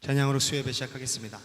찬양으로 수요예배 시작하겠습니다.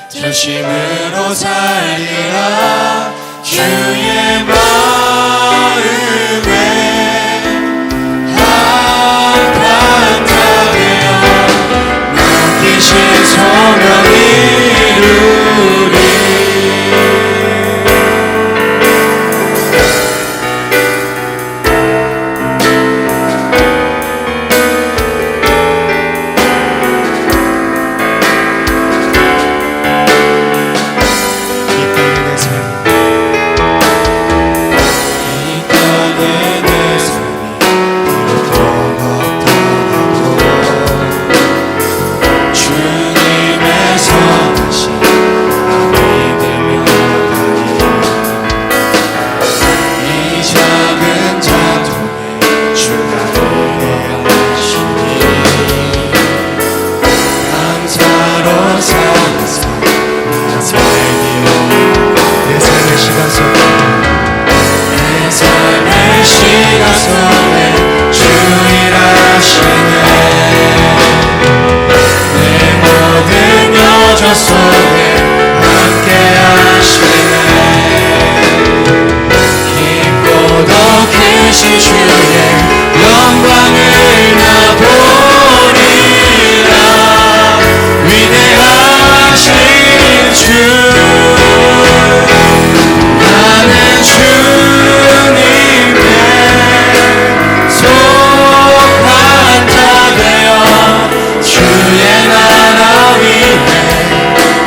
전심으로 살리라. 주의 마음에 합한 자 되어 맡기신 소명 이루리.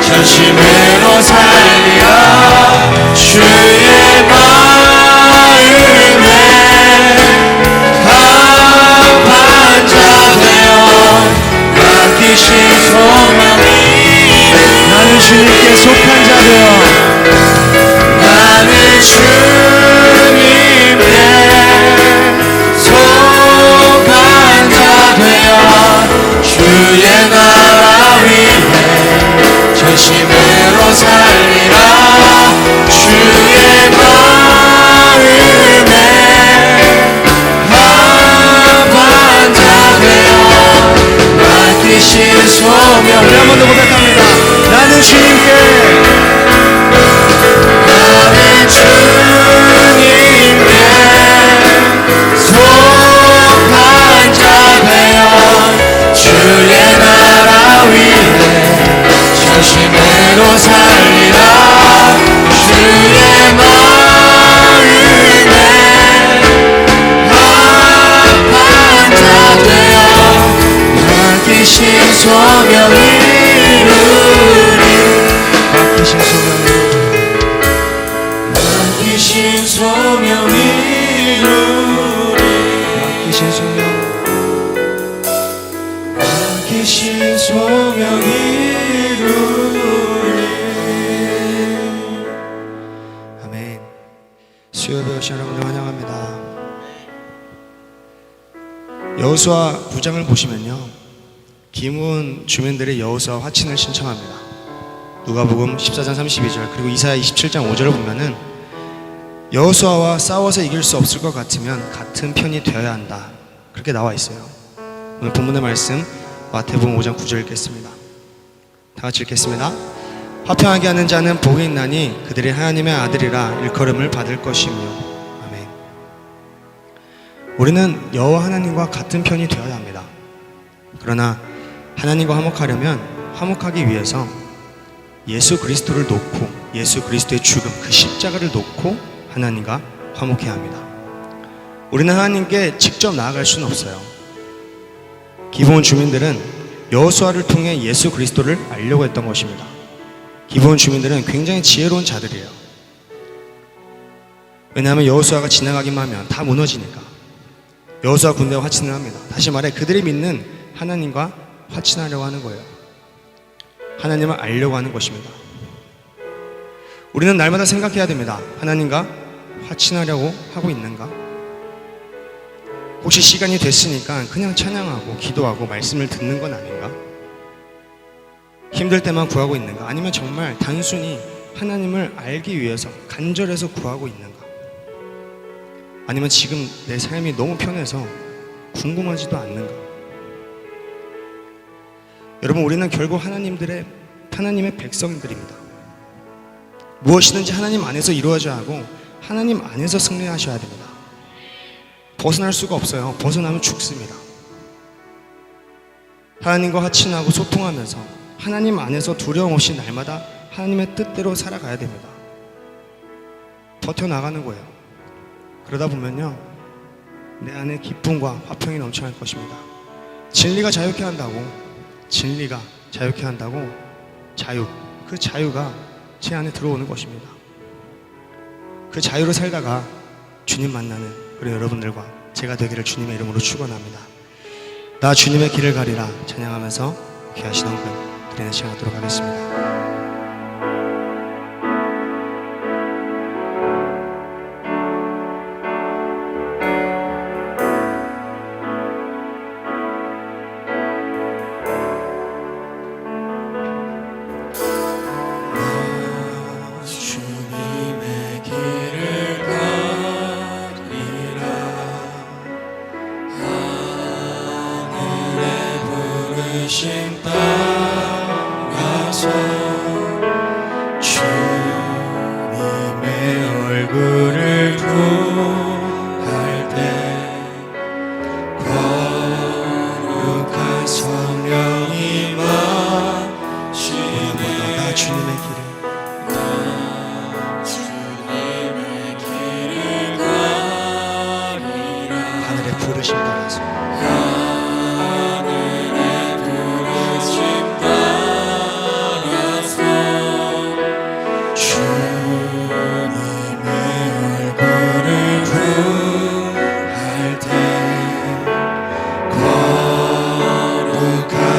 전심으로 살리라. 주의 마음에 합한 자 되어 맡기신 소명이 나는 주님께 속한 자 되어 나는 주님께 속한 자 되어 주의 나라 위해 전심으로 살리라. 주의 마음에 합한 자 되어 맡기신 소명. 우리 한 번 더 고백합니다. 나는 주님께 속한 자 되어 주의 나라 위해 전심으로 살리라. 주의 마음에 합한 자 되어 맡기신 소명 이루리. 맡기신 소명 이루리. 맡기신 소명 이루리. 아멘. 수요예배 오신 여러분을 환영합니다. 여호수아 9장을 보시면요, 기문 주민들이 여호수아와 화친을 신청합니다. 누가복음 14장 32절 그리고 이사야 27장 5절을 보면은 여호수아와 싸워서 이길 수 없을 것 같으면 같은 편이 되어야 한다, 그렇게 나와 있어요. 오늘 본문의 말씀 마태복음 5장 9절 읽겠습니다. 다 같이 읽겠습니다. 화평하게 하는 자는 복이 있나니 그들이 하나님의 아들이라 일컬음을 받을 것이며. 아멘. 우리는 여호와 하나님과 같은 편이 되어야 합니다. 그러나 하나님과 화목하려면 화목하기 위해서 예수 그리스도를 놓고, 예수 그리스도의 죽음, 그 십자가를 놓고 하나님과 화목해야 합니다. 우리는 하나님께 직접 나아갈 수는 없어요. 기브온 주민들은 여호수아를 통해 예수 그리스도를 알려고 했던 것입니다. 기브온 주민들은 굉장히 지혜로운 자들이에요. 왜냐하면 여호수아가 지나가기만 하면 다 무너지니까. 여호수아 군대와 화친을 합니다. 다시 말해 그들이 믿는 하나님과 화친하려고 하는 거예요. 하나님을 알려고 하는 것입니다. 우리는 날마다 생각해야 됩니다. 하나님과 화친하려고 하고 있는가? 혹시 시간이 됐으니까 그냥 찬양하고 기도하고 말씀을 듣는 건 아닌가? 힘들 때만 구하고 있는가? 아니면 정말 단순히 하나님을 알기 위해서 간절해서 구하고 있는가? 아니면 지금 내 삶이 너무 편해서 궁금하지도 않는가? 여러분, 우리는 결국 하나님의 백성들입니다. 무엇이든지 하나님 안에서 이루어져야 하고 하나님 안에서 승리하셔야 됩니다. 벗어날 수가 없어요. 벗어나면 죽습니다. 하나님과 화친하고 소통하면서 하나님 안에서 두려움 없이 날마다 하나님의 뜻대로 살아가야 됩니다. 버텨나가는 거예요. 그러다 보면요, 내 안에 기쁨과 화평이 넘쳐날 것입니다. 진리가 자유케 한다고, 진리가 자유케 한다고, 그 자유가 제 안에 들어오는 것입니다. 그 자유로 살다가 주님 만나는 우리 여러분들과 제가 되기를 주님의 이름으로 축원합니다. 나 주님의 길을 가리라 찬양하면서 귀하신 헌금 드리는 시간 갖도록 하겠습니다. 따라서 주님의 얼굴을 구할 때 거룩한 성령이 마시네. 나 주님의 길을 가리라. 하늘의 부르심 따라서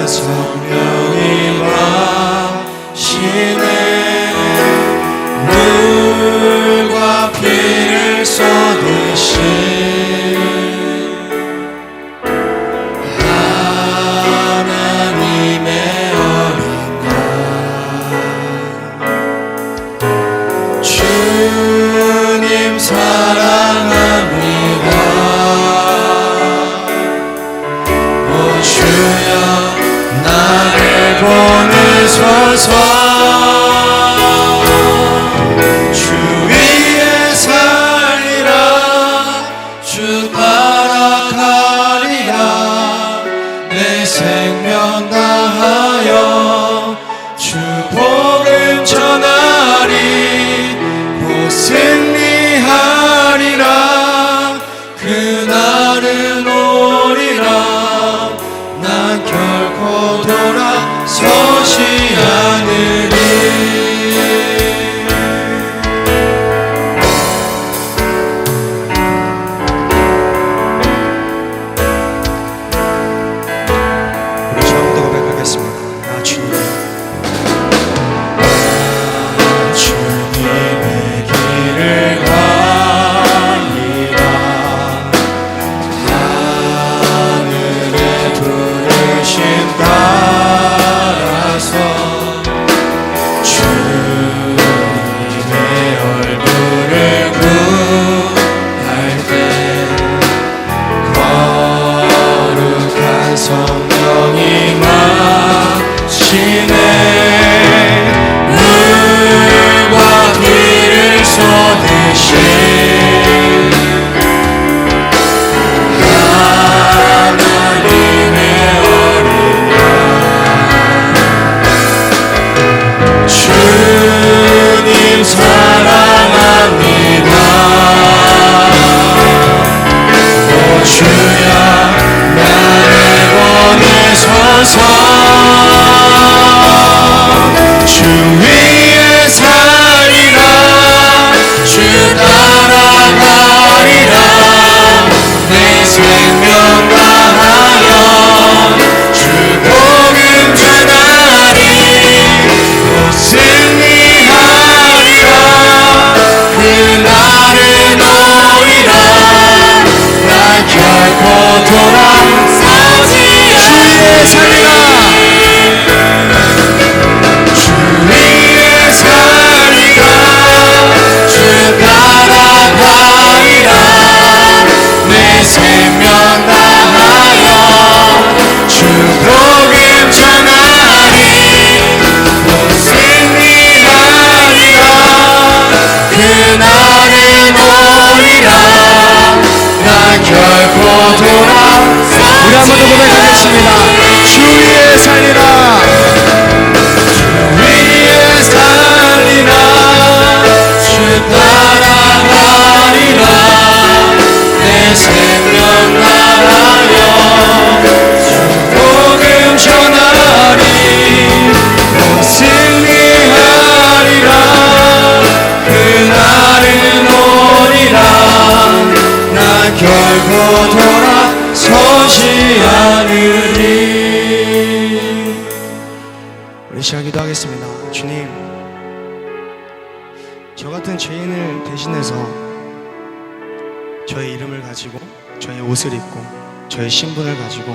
성령이 마시네. 물과 피를 쏟으신 하나님의 어린 양 주님 사랑합니다. 오 주여 나를 보내소서. 주 위에 살리라. 주 따라가리라. 내 생명 다하여 주 복음 전하리. 곧 승리하리라. 그날은 오리라. 난 결코 돌아서지 않으리. 우리 한 번 더 고백하겠습니다. 주 위에 살리라. 위에 살리라 주 따라가리라 내 생명 다하여 주 복음 전하리 곧 승리하리라 그날은 오리라 나 결코 돌아서지 않으리. 우리 시작하기도 하겠습니다. 주님, 저 같은 죄인을 대신해서 저의 이름을 가지고 저의 옷을 입고 저의 신분을 가지고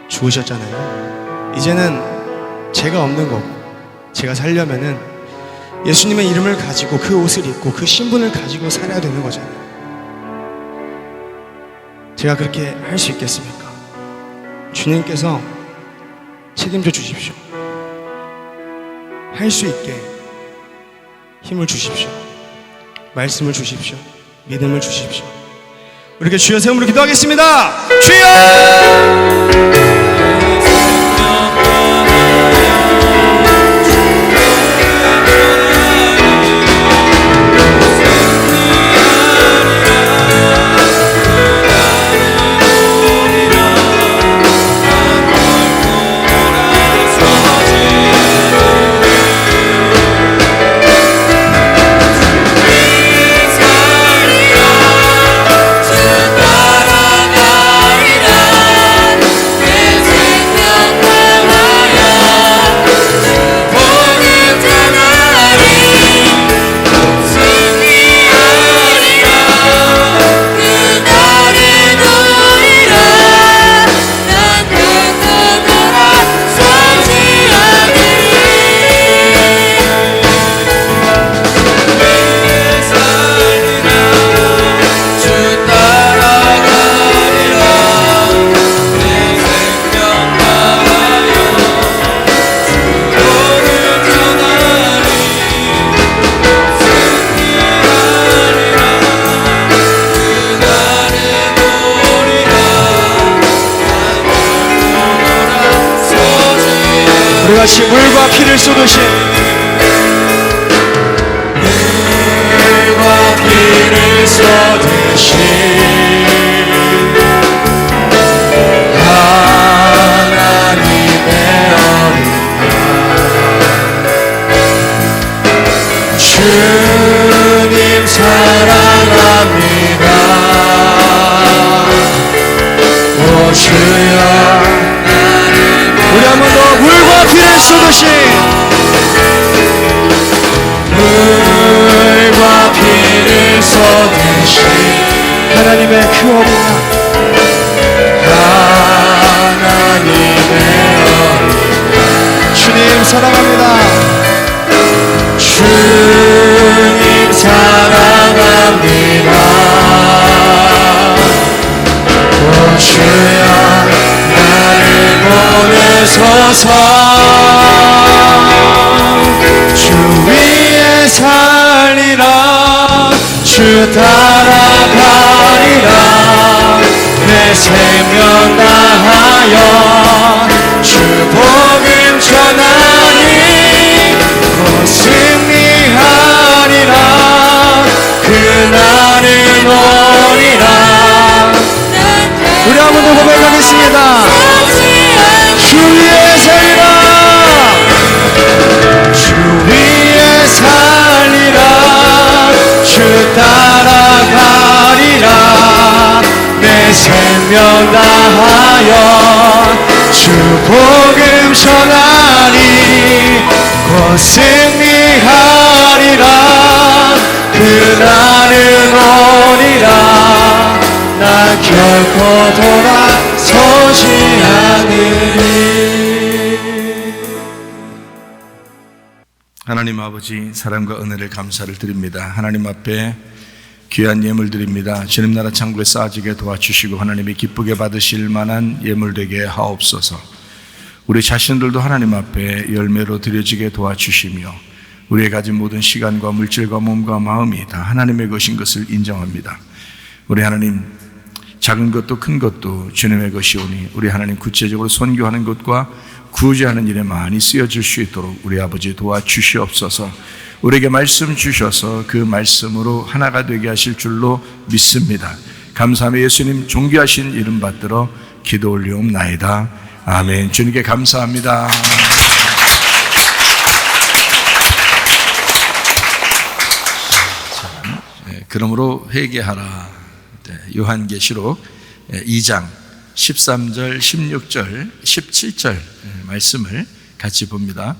죽으셨잖아요. 이제는 제가 없는 거고 제가 살려면은 예수님의 이름을 가지고 그 옷을 입고 그 신분을 가지고 살아야 되는 거잖아요. 제가 그렇게 할 수 있겠습니까? 주님께서 책임져 주십시오. 할 수 있게 힘을 주십시오. 말씀을 주십시오. 믿음을 주십시오. 우리 주여 세움으로 기도하겠습니다. 주여! 우리 같이 물과 피를 쏟으신 물과 피를 쏟으신 하나님의 어린 양 주님 사랑합니다. 오 주여 우리 한 번 더 물과 피를 쏟으신 물과 피를 쏟으신 하나님의 그 어린 양 하나님의 어린 주님 사랑합니다. 주님 사랑합니다. 오 주여 나를 보내소서. 주 위에 살리라 주 따라가리라 내 생명 다하여 주 복음 전하니 곧 승리하리라 그날은 오리라. 우리 한 번 더 고백하겠습니다. 주 위에 살리라 주 위에 살리라 주 따라가리라 내 생명 다하여 주 복음 전하리 곧 승리하리라 그날은 오리라 나 결코 돌아서지 않으리. 하나님 아버지 사랑과 은혜를 감사를 드립니다. 하나님 앞에 귀한 예물 드립니다. 주님 나라 창고에 쌓아지게 도와주시고 하나님이 기쁘게 받으실 만한 예물 되게 하옵소서. 우리 자신들도 하나님 앞에 열매로 드려지게 도와주시며 우리의 가진 모든 시간과 물질과 몸과 마음이 다 하나님의 것인 것을 인정합니다. 우리 하나님 작은 것도 큰 것도 주님의 것이오니 우리 하나님 구체적으로 선교하는 것과 구제하는 일에 많이 쓰여질 수 있도록 우리 아버지 도와주시옵소서. 우리에게 말씀 주셔서 그 말씀으로 하나가 되게 하실 줄로 믿습니다. 감사하며 예수님 존귀하신 이름 받들어 기도 올리옵나이다. 아멘. 주님께 감사합니다. 그러므로 회개하라. 요한계시록 2장 13절, 16절, 17절 말씀을 같이 봅니다.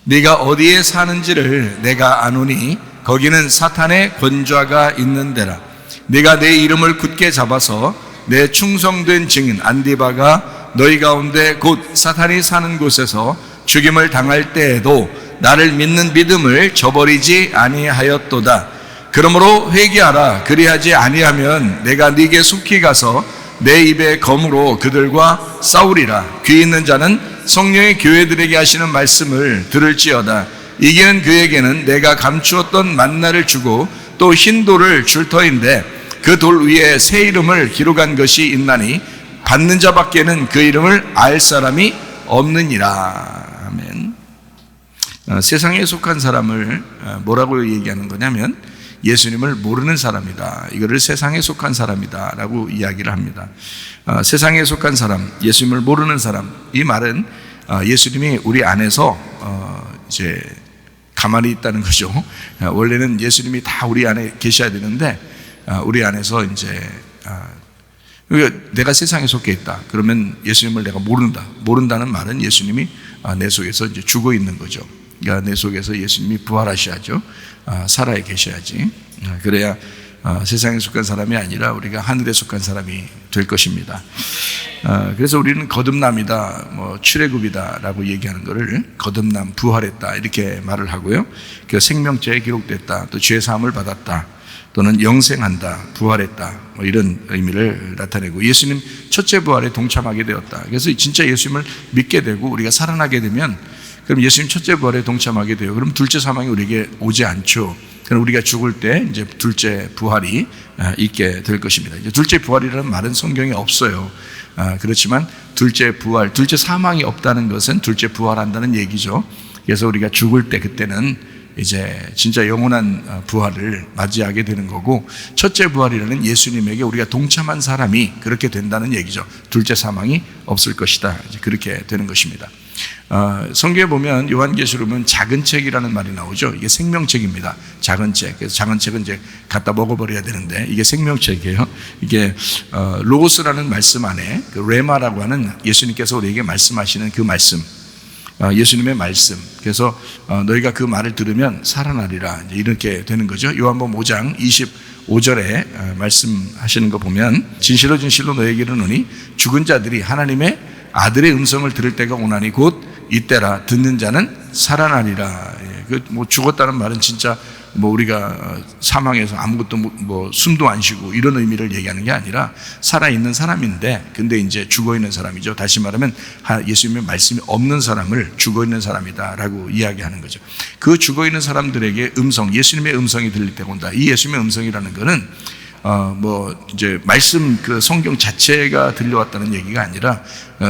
네가 어디에 사는지를 내가 아노니 거기는 사탄의 권좌가 있는 데라. 네가 내 이름을 굳게 잡아서 내 충성된 증인 안디바가 너희 가운데 곧 사탄이 사는 곳에서 죽임을 당할 때에도 나를 믿는 믿음을 저버리지 아니하였도다. 그러므로 회개하라. 그리하지 아니하면 내가 네게 속히 가서 내 입의 검으로 그들과 싸우리라. 귀 있는 자는 성령의 교회들에게 하시는 말씀을 들을지어다. 이기는 그에게는 내가 감추었던 만나를 주고 또 흰 돌을 줄 터인데 그 돌 위에 새 이름을 기록한 것이 있나니 받는 자밖에는 그 이름을 알 사람이 없느니라. 아멘. 세상에 속한 사람을 뭐라고 얘기하는 거냐면 예수님을 모르는 사람이다. 이거를 세상에 속한 사람이다 라고 이야기를 합니다. 세상에 속한 사람, 예수님을 모르는 사람, 이 말은 예수님이 우리 안에서 이제 가만히 있다는 거죠. 원래는 예수님이 다 우리 안에 계셔야 되는데 우리 안에서 이제 그러니까 내가 세상에 속해 있다. 그러면 예수님을 내가 모른다는 말은 예수님이 내 속에서 이제 죽어 있는 거죠. 그러니까 내 속에서 예수님이 부활하셔야죠. 살아 계셔야지. 그래야 세상에 속한 사람이 아니라 우리가 하늘에 속한 사람이 될 것입니다. 그래서 우리는 거듭남이다, 출애굽이다라고 얘기하는 것을 거듭남, 부활했다 이렇게 말을 하고요. 그 생명체에 기록됐다, 또 죄 사함을 받았다, 또는 영생한다, 부활했다, 이런 의미를 나타내고 예수님 첫째 부활에 동참하게 되었다. 그래서 진짜 예수님을 믿게 되고 우리가 살아나게 되면 그럼 예수님 첫째 부활에 동참하게 돼요. 그럼 둘째 사망이 우리에게 오지 않죠. 그럼 우리가 죽을 때 이제 둘째 부활이 있게 될 것입니다. 이제 둘째 부활이라는 말은 성경에 없어요. 그렇지만 둘째 부활, 둘째 사망이 없다는 것은 둘째 부활한다는 얘기죠. 그래서 우리가 죽을 때 그때는 이제 진짜 영원한 부활을 맞이하게 되는 거고, 첫째 부활이라는 예수님에게 우리가 동참한 사람이 그렇게 된다는 얘기죠. 둘째 사망이 없을 것이다. 이제 그렇게 되는 것입니다. 성경에 보면 요한계시록 보면 작은 책이라는 말이 나오죠. 이게 생명책입니다. 작은 책. 그래서 작은 책은 이제 갖다 먹어버려야 되는데 이게 생명책이에요. 이게 로고스라는 말씀 안에 그 레마라고 하는 예수님께서 우리에게 말씀하시는 그 말씀, 예수님의 말씀. 그래서 너희가 그 말을 들으면 살아나리라, 이렇게 되는 거죠. 요한복음 5장 25절에 말씀하시는 거 보면 진실로 진실로 너희에게 이르노니 죽은 자들이 하나님의 아들의 음성을 들을 때가 오나니 곧 이때라. 듣는 자는 살아나리라. 죽었다는 말은 진짜 우리가 사망해서 아무것도 숨도 안 쉬고 이런 의미를 얘기하는 게 아니라 살아있는 사람인데, 근데 이제 죽어있는 사람이죠. 다시 말하면 예수님의 말씀이 없는 사람을 죽어있는 사람이다라고 이야기하는 거죠. 그 죽어있는 사람들에게 예수님의 음성이 들릴 때가 온다. 이 예수님의 음성이라는 거는 이제 말씀, 그 성경 자체가 들려왔다는 얘기가 아니라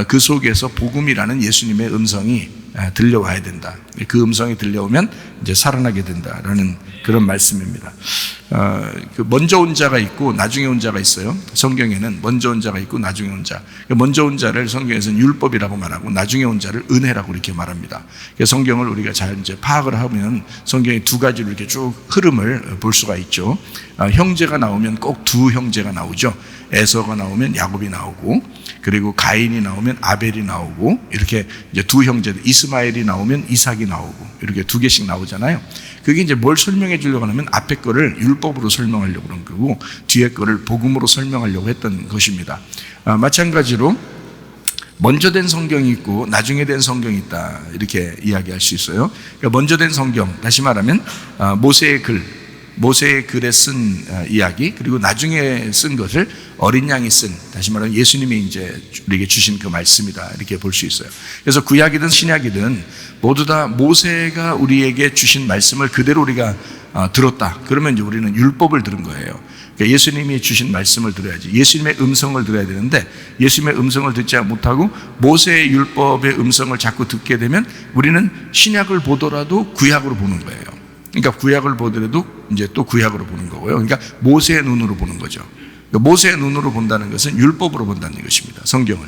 그 속에서 복음이라는 예수님의 음성이 들려와야 된다. 그 음성이 들려오면 이제 살아나게 된다라는 그런 말씀입니다. 먼저 온 자가 있고 나중에 온 자가 있어요. 성경에는 먼저 온 자가 있고 나중에 온 자. 먼저 온 자를 성경에서는 율법이라고 말하고 나중에 온 자를 은혜라고 이렇게 말합니다. 성경을 우리가 잘 이제 파악을 하면 성경의 두 가지로 이렇게 쭉 흐름을 볼 수가 있죠. 형제가 나오면 꼭 두 형제가 나오죠. 에서가 나오면 야곱이 나오고, 그리고 가인이 나오면 아벨이 나오고, 이렇게 이제 두 형제들, 이스마엘이 나오면 이삭이 나오고, 이렇게 두 개씩 나오잖아요. 그게 이제 뭘 설명해 주려고 하면 앞에 거를 율법으로 설명하려고 그런 거고 뒤에 거를 복음으로 설명하려고 했던 것입니다. 마찬가지로 먼저 된 성경이 있고 나중에 된 성경이 있다, 이렇게 이야기할 수 있어요. 그러니까 먼저 된 성경, 다시 말하면 모세의 글에 쓴 이야기, 그리고 나중에 쓴 것을 어린 양이 쓴, 다시 말하면 예수님이 이제 우리에게 주신 그 말씀이다, 이렇게 볼 수 있어요. 그래서 구약이든 신약이든 모두 다 모세가 우리에게 주신 말씀을 그대로 우리가 들었다. 그러면 이제 우리는 율법을 들은 거예요. 그러니까 예수님이 주신 말씀을 들어야지. 예수님의 음성을 들어야 되는데 예수님의 음성을 듣지 못하고 모세의 율법의 음성을 자꾸 듣게 되면 우리는 신약을 보더라도 구약으로 보는 거예요. 그러니까 구약을 보더라도 이제 또 구약으로 보는 거고요. 그러니까 모세의 눈으로 보는 거죠. 그러니까 모세의 눈으로 본다는 것은 율법으로 본다는 것입니다. 성경을.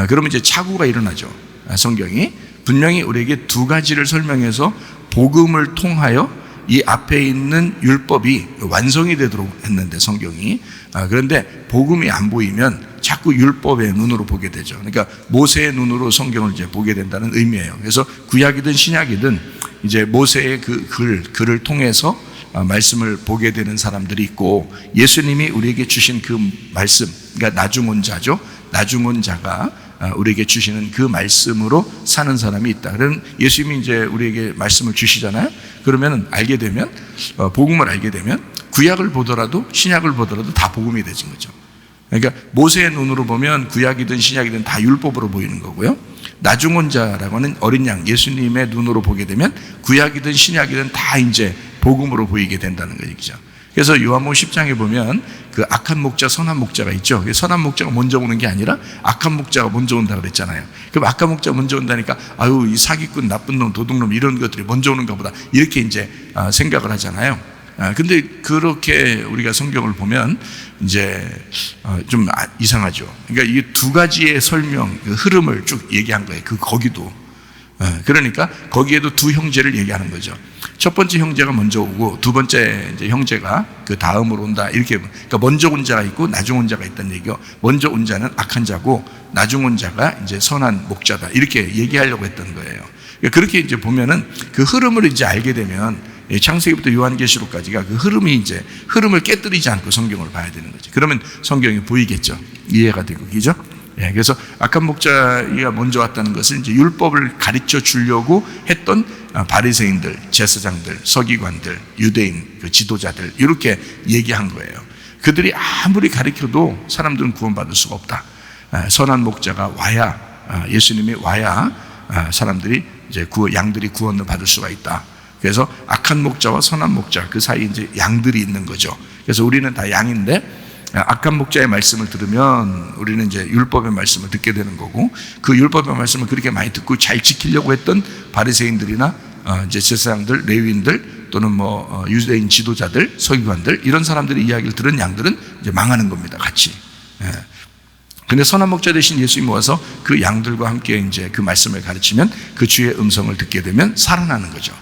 그러면 이제 착오가 일어나죠. 성경이 분명히 우리에게 두 가지를 설명해서 복음을 통하여 이 앞에 있는 율법이 완성이 되도록 했는데 성경이 그런데 복음이 안 보이면 자꾸 율법의 눈으로 보게 되죠. 그러니까 모세의 눈으로 성경을 이제 보게 된다는 의미예요. 그래서 구약이든 신약이든 이제 모세의 그 글을 통해서 말씀을 보게 되는 사람들이 있고 예수님이 우리에게 주신 그 말씀, 그러니까 나중 온 자죠. 나중 온 자가 우리에게 주시는 그 말씀으로 사는 사람이 있다. 그럼 예수님이 이제 우리에게 말씀을 주시잖아요. 그러면 알게 되면 복음을 알게 되면 구약을 보더라도 신약을 보더라도 다 복음이 되는 거죠. 그러니까 모세의 눈으로 보면 구약이든 신약이든 다 율법으로 보이는 거고요. 나중 온 자라고 하는 어린 양 예수님의 눈으로 보게 되면 구약이든 신약이든 다 이제 복음으로 보이게 된다는 거죠. 그래서 요한복음 10장에 보면 그 악한 목자, 선한 목자가 있죠. 선한 목자가 먼저 오는 게 아니라 악한 목자가 먼저 온다고 그랬잖아요. 그럼 악한 목자가 먼저 온다니까 아유 이 사기꾼, 나쁜 놈, 도둑놈 이런 것들이 먼저 오는가 보다 이렇게 이제 생각을 하잖아요. 근데 그렇게 우리가 성경을 보면 이제 좀 이상하죠. 그러니까 이 두 가지의 설명, 그 흐름을 쭉 얘기한 거예요. 거기도. 그러니까 거기에도 두 형제를 얘기하는 거죠. 첫 번째 형제가 먼저 오고 두 번째 이제 형제가 그 다음으로 온다. 이렇게 그러니까 먼저 온 자가 있고 나중 온 자가 있다는 얘기요. 먼저 온 자는 악한 자고 나중 온 자가 이제 선한 목자다. 이렇게 얘기하려고 했던 거예요. 그러니까 그렇게 이제 보면은 그 흐름을 이제 알게 되면 창세기부터 요한계시록까지가 그 흐름을 깨뜨리지 않고 성경을 봐야 되는 거죠. 그러면 성경이 보이겠죠. 이해가 되고, 그죠? 그래서 악한 목자가 먼저 왔다는 것은 이제 율법을 가르쳐 주려고 했던 바리새인들, 제사장들, 서기관들, 유대인 그 지도자들 이렇게 얘기한 거예요. 그들이 아무리 가르쳐도 사람들은 구원받을 수가 없다. 선한 목자가 와야 예수님이 와야 사람들이 이제 양들이 구원을 받을 수가 있다. 그래서 악한 목자와 선한 목자 그 사이에 이제 양들이 있는 거죠. 그래서 우리는 다 양인데 악한 목자의 말씀을 들으면 우리는 이제 율법의 말씀을 듣게 되는 거고 그 율법의 말씀을 그렇게 많이 듣고 잘 지키려고 했던 바리새인들이나 이제 제사장들, 레위인들 또는 뭐 유대인 지도자들, 서기관들 이런 사람들의 이야기를 들은 양들은 이제 망하는 겁니다. 같이. 근데 선한 목자 대신 예수님이 와서 그 양들과 함께 이제 그 말씀을 가르치면 그 주의 음성을 듣게 되면 살아나는 거죠.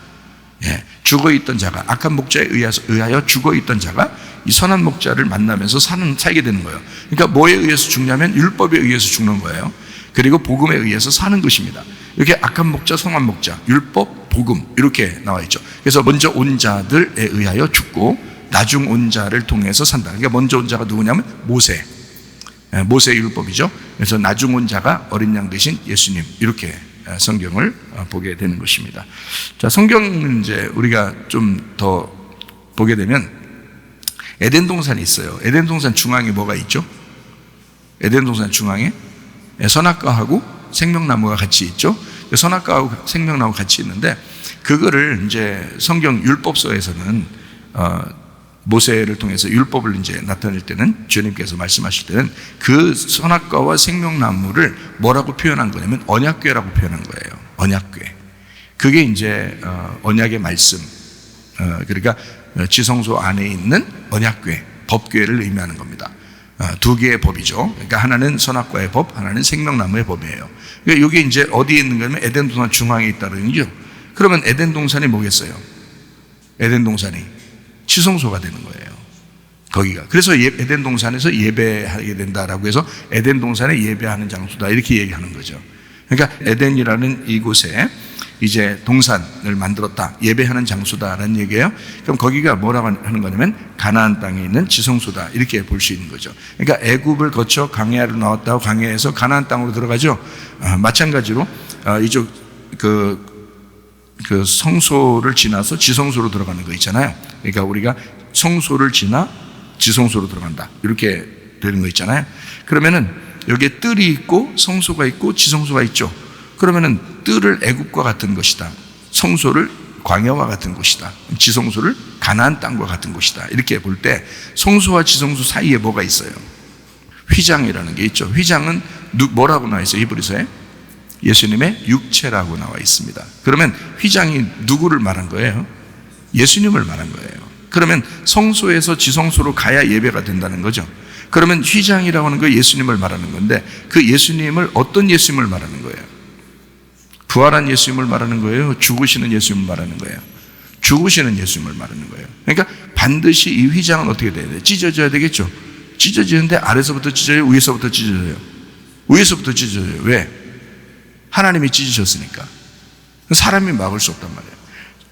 죽어있던 자가 악한 목자에 의하여 죽어있던 자가 이 선한 목자를 만나면서 살게 되는 거예요. 그러니까 뭐에 의해서 죽냐면 율법에 의해서 죽는 거예요. 그리고 복음에 의해서 사는 것입니다. 이렇게 악한 목자, 선한 목자, 율법, 복음 이렇게 나와 있죠. 그래서 먼저 온 자들에 의하여 죽고 나중 온 자를 통해서 산다. 그러니까 먼저 온 자가 누구냐면 모세의 율법이죠. 그래서 나중 온 자가 어린 양 대신 예수님 이렇게 성경을 보게 되는 것입니다. 자, 성경은 이제 우리가 좀 더 보게 되면 에덴 동산이 있어요. 에덴 동산 중앙에 뭐가 있죠? 에덴 동산 중앙에 선악과하고 생명나무가 같이 있죠. 선악과하고 생명나무가 같이 있는데 그거를 이제 성경 율법서에서는 모세를 통해서 율법을 이제 나타낼 때는 주님께서 말씀하실 때는 그 선악과와 생명나무를 뭐라고 표현한 거냐면 언약궤라고 표현한 거예요. 언약궤. 그게 이제 언약의 말씀. 그러니까 지성소 안에 있는 언약궤, 법궤를 의미하는 겁니다. 두 개의 법이죠. 그러니까 하나는 선악과의 법, 하나는 생명나무의 법이에요. 그러니까 이게 이제 어디에 있는 거냐면 에덴 동산 중앙에 있다는 거죠. 그러면 에덴 동산이 뭐겠어요? 에덴 동산이 지성소가 되는 거예요. 거기가. 그래서 에덴 동산에서 예배하게 된다라고 해서 에덴 동산에 예배하는 장소다 이렇게 얘기하는 거죠. 그러니까 에덴이라는 이곳에 이제 동산을 만들었다. 예배하는 장소다라는 얘기예요. 그럼 거기가 뭐라고 하는 거냐면 가나안 땅에 있는 지성소다. 이렇게 볼 수 있는 거죠. 그러니까 애굽을 거쳐 광야로 나왔다고 광야에서 가나안 땅으로 들어가죠. 마찬가지로 이쪽 그 성소를 지나서 지성소로 들어가는 거 있잖아요. 그러니까 우리가 성소를 지나 지성소로 들어간다. 이렇게 되는 거 있잖아요. 그러면은 여기에 뜰이 있고 성소가 있고 지성소가 있죠. 그러면은 뜰을 애굽과 같은 것이다. 성소를 광야와 같은 곳이다. 지성소를 가나안 땅과 같은 곳이다. 이렇게 볼 때 성소와 지성소 사이에 뭐가 있어요? 휘장이라는 게 있죠. 휘장은 뭐라고 나와 있어요? 히브리서에 예수님의 육체라고 나와 있습니다. 그러면 휘장이 누구를 말한 거예요? 예수님을 말한 거예요. 그러면 성소에서 지성소로 가야 예배가 된다는 거죠. 그러면 휘장이라고 하는 거 예수님을 말하는 건데, 그 예수님을 어떤 예수님을 말하는 거예요? 부활한 예수님을 말하는 거예요? 죽으시는 예수님을 말하는 거예요? 죽으시는 예수님을 말하는 거예요. 그러니까 반드시 이 휘장은 어떻게 돼야 돼요? 찢어져야 되겠죠. 찢어지는데 아래서부터 찢어져요? 위에서부터 찢어져요? 위에서부터 찢어져요. 왜? 하나님이 찢으셨으니까. 사람이 막을 수 없단 말이에요.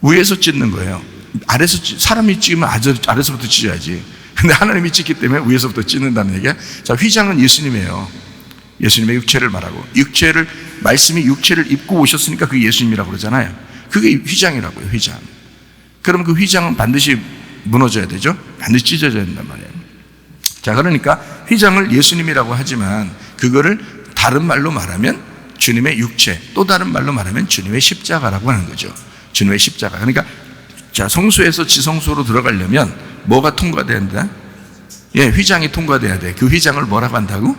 위에서 찢는 거예요. 사람이 찢으면 아래서부터 찢어야지. 근데 하나님이 찢기 때문에 위에서부터 찢는다는 얘기야. 자, 휘장은 예수님이에요. 예수님의 육체를 말하고, 말씀이 육체를 입고 오셨으니까 그게 예수님이라고 그러잖아요. 그게 휘장이라고요, 휘장. 그럼 그 휘장은 반드시 무너져야 되죠? 반드시 찢어져야 된단 말이에요. 자, 그러니까 휘장을 예수님이라고 하지만 그거를 다른 말로 말하면 주님의 육체, 또 다른 말로 말하면 주님의 십자가라고 하는 거죠. 주님의 십자가. 그러니까 자, 성소에서 지성소로 들어가려면 뭐가 통과돼야 된다? 예, 휘장이 통과돼야 돼. 그 휘장을 뭐라고 한다고?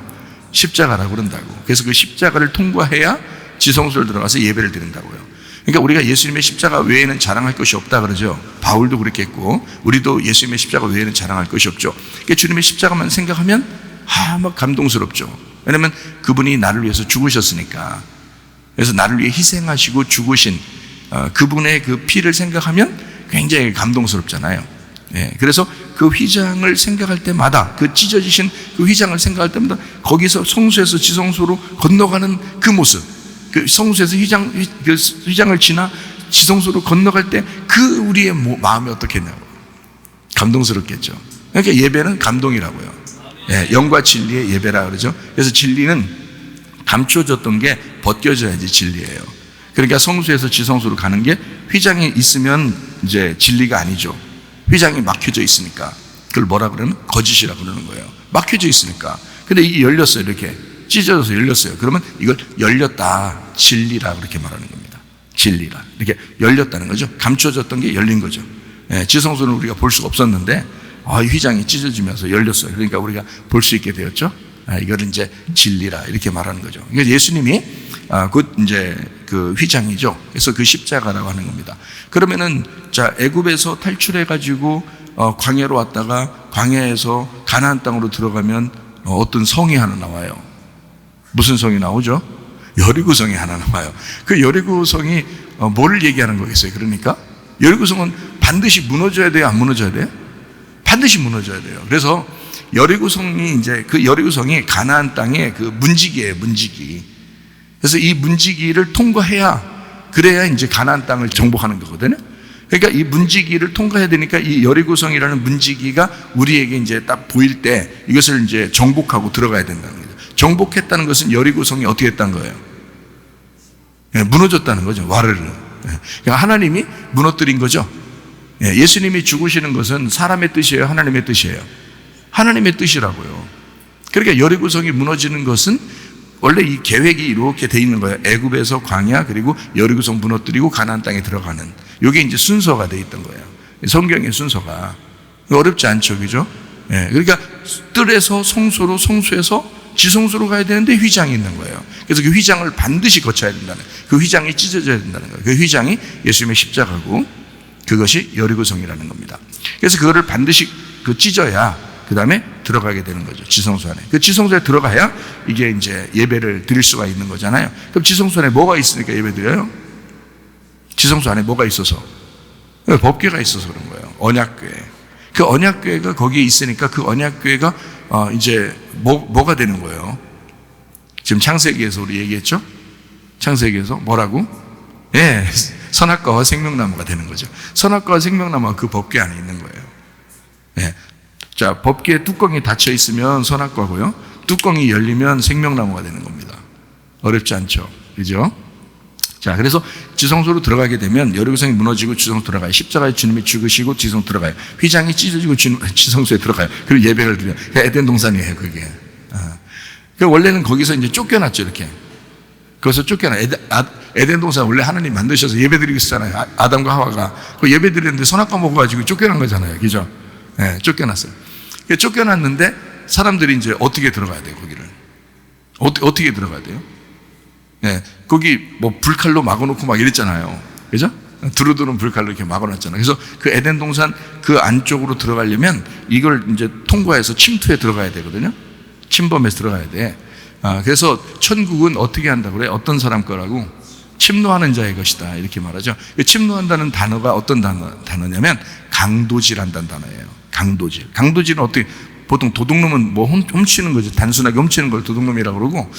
십자가라고 그런다고. 그래서 그 십자가를 통과해야 지성소를 들어가서 예배를 드린다고요. 그러니까 우리가 예수님의 십자가 외에는 자랑할 것이 없다 그러죠. 바울도 그렇게 했고, 우리도 예수님의 십자가 외에는 자랑할 것이 없죠. 그러니까 주님의 십자가만 생각하면 막 감동스럽죠. 왜냐하면 그분이 나를 위해서 죽으셨으니까. 그래서 나를 위해 희생하시고 죽으신 그분의 그 피를 생각하면 굉장히 감동스럽잖아요. 예, 그래서 그 휘장을 생각할 때마다, 그 찢어지신 그 휘장을 생각할 때마다 거기서 성소에서 지성소로 건너가는 그 모습, 그 성소에서 휘장을 지나 지성소로 건너갈 때 그 우리의 마음이 어떻겠냐고. 감동스럽겠죠. 그러니까 예배는 감동이라고요. 예, 영과 진리의 예배라 그러죠. 그래서 진리는 감춰졌던 게 벗겨져야지 진리예요. 그러니까 성소에서 지성소로 가는 게 휘장이 있으면 이제 진리가 아니죠. 휘장이 막혀져 있으니까. 그걸 뭐라 그러면 거짓이라고 그러는 거예요. 막혀져 있으니까. 근데 이게 열렸어요. 이렇게 찢어져서 열렸어요. 그러면 이걸 열렸다, 진리라 그렇게 말하는 겁니다. 진리라. 이렇게 열렸다는 거죠. 감춰졌던 게 열린 거죠. 예, 지성소는 우리가 볼 수가 없었는데 이 휘장이 찢어지면서 열렸어요. 그러니까 우리가 볼 수 있게 되었죠. 이걸 이제 진리라 이렇게 말하는 거죠. 그러니까 예수님이 곧 이제 그 휘장이죠. 그래서 그 십자가라고 하는 겁니다. 그러면은 자, 애굽에서 탈출해 가지고 광야로 왔다가 광야에서 가나안 땅으로 들어가면 어떤 성이 하나 나와요. 무슨 성이 나오죠? 여리고 성이 하나 나와요. 그 여리고 성이 뭐를 얘기하는 거겠어요? 그러니까 여리고 성은 반드시 무너져야 돼요? 안 무너져야 돼요? 반드시 무너져야 돼요. 그래서 여리고 성이 이제 그 여리고 성이 가나안 땅의 그 문지기예요, 문지기. 그래서 이 문지기를 통과해야, 그래야 이제 가나안 땅을 정복하는 거거든요. 그러니까 이 문지기를 통과해야 되니까 이 여리고성이라는 문지기가 우리에게 이제 딱 보일 때 이것을 이제 정복하고 들어가야 된다는 거죠. 정복했다는 것은 여리고성이 어떻게 했다는 거예요? 예, 무너졌다는 거죠. 와르르. 그러니까 하나님이 무너뜨린 거죠. 예, 예수님이 죽으시는 것은 사람의 뜻이에요? 하나님의 뜻이에요? 하나님의 뜻이라고요. 그러니까 여리고성이 무너지는 것은 원래 이 계획이 이렇게 돼 있는 거예요. 애굽에서 광야, 그리고 여리고성 무너뜨리고 가나안 땅에 들어가는. 이게 이제 순서가 돼 있던 거예요. 성경의 순서가. 어렵지 않죠, 그죠? 예, 그러니까 뜰에서 성소로, 성소에서 지성소로 가야 되는데 휘장이 있는 거예요. 그래서 그 휘장을 반드시 거쳐야 된다는, 그 휘장이 찢어져야 된다는 거예요. 그 휘장이 예수님의 십자가고 그것이 여리고성이라는 겁니다. 그래서 그거를 반드시 찢어야 그 다음에 들어가게 되는 거죠. 지성소 안에. 그 지성소에 들어가야 이게 이제 예배를 드릴 수가 있는 거잖아요. 그럼 지성소 안에 뭐가 있으니까 예배 드려요? 지성소 안에 뭐가 있어서? 법궤가 있어서 그런 거예요. 언약궤. 그 언약궤가 거기에 있으니까 그 언약궤가 이제 뭐가 되는 거예요? 지금 창세기에서 우리 얘기했죠? 창세기에서 뭐라고? 예, 선악과와 생명나무가 되는 거죠. 선악과와 생명나무가 그 법궤 안에 있는 거예요. 예. 자, 법궤 뚜껑이 닫혀 있으면 선악과고요. 뚜껑이 열리면 생명나무가 되는 겁니다. 어렵지 않죠? 그죠? 자, 그래서 지성소로 들어가게 되면 여리고성이 무너지고 지성소 들어가요. 십자가에 주님이 죽으시고 지성소 들어가요. 휘장이 찢어지고 지성소에 들어가요. 그리고 예배를 드려요. 에덴 동산이에요, 그게. 그 원래는 거기서 이제 쫓겨났죠, 이렇게. 그것을 쫓겨나. 에덴 동산 원래 하나님 만드셔서 예배드리고 있었잖아요. 아담과 하와가. 그 예배드리는데 선악과 먹어가지고 쫓겨난 거잖아요. 그죠? 예, 쫓겨났어요. 쫓겨났는데 사람들이 이제 어떻게 들어가야 돼요, 거기를? 어떻게 들어가야 돼요? 예, 거기 뭐 불칼로 막아놓고 막 이랬잖아요. 그죠? 두루두루 불칼로 이렇게 막아놨잖아요. 그래서 그 에덴 동산 그 안쪽으로 들어가려면 이걸 이제 통과해서 침투에 들어가야 되거든요. 침범해서 들어가야 돼. 그래서 천국은 어떻게 한다고 그래? 어떤 사람 거라고? 침노하는 자의 것이다. 이렇게 말하죠. 침노한다는 단어가 어떤 단어냐면 강도질한다는 단어예요. 강도질. 강도질은 어떻게, 보통 도둑놈은 뭐 훔치는 거죠. 단순하게 훔치는 걸 도둑놈이라고 그러고,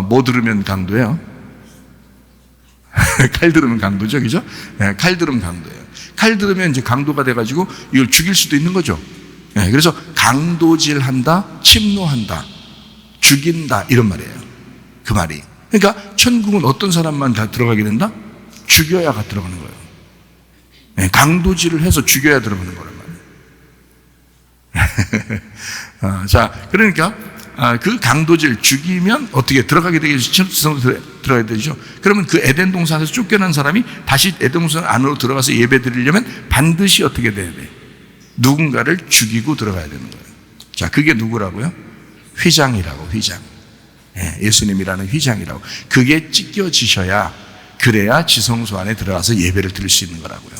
뭐 들으면 강도예요? 칼 들으면 강도죠. 그죠? 네, 칼 들으면 강도예요. 칼 들으면 이제 강도가 돼가지고 이걸 죽일 수도 있는 거죠. 네, 그래서 강도질한다, 침노한다, 죽인다, 이런 말이에요. 그 말이. 그러니까 천국은 어떤 사람만 다 들어가게 된다? 죽여야가 들어가는 거예요. 네, 강도질을 해서 죽여야 들어가는 거란 말이에요. 자, 그러니까 그 강도질 죽이면 어떻게 들어가게 되겠죠? 들어가야 되죠. 그러면 그 에덴 동산에서 쫓겨난 사람이 다시 에덴 동산 안으로 들어가서 예배 드리려면 반드시 어떻게 돼야 돼? 누군가를 죽이고 들어가야 되는 거예요. 자, 그게 누구라고요? 휘장이라고, 휘장. 예수님이라는 휘장이라고. 그게 찢겨지셔야, 그래야 지성소 안에 들어가서 예배를 드릴 수 있는 거라고요.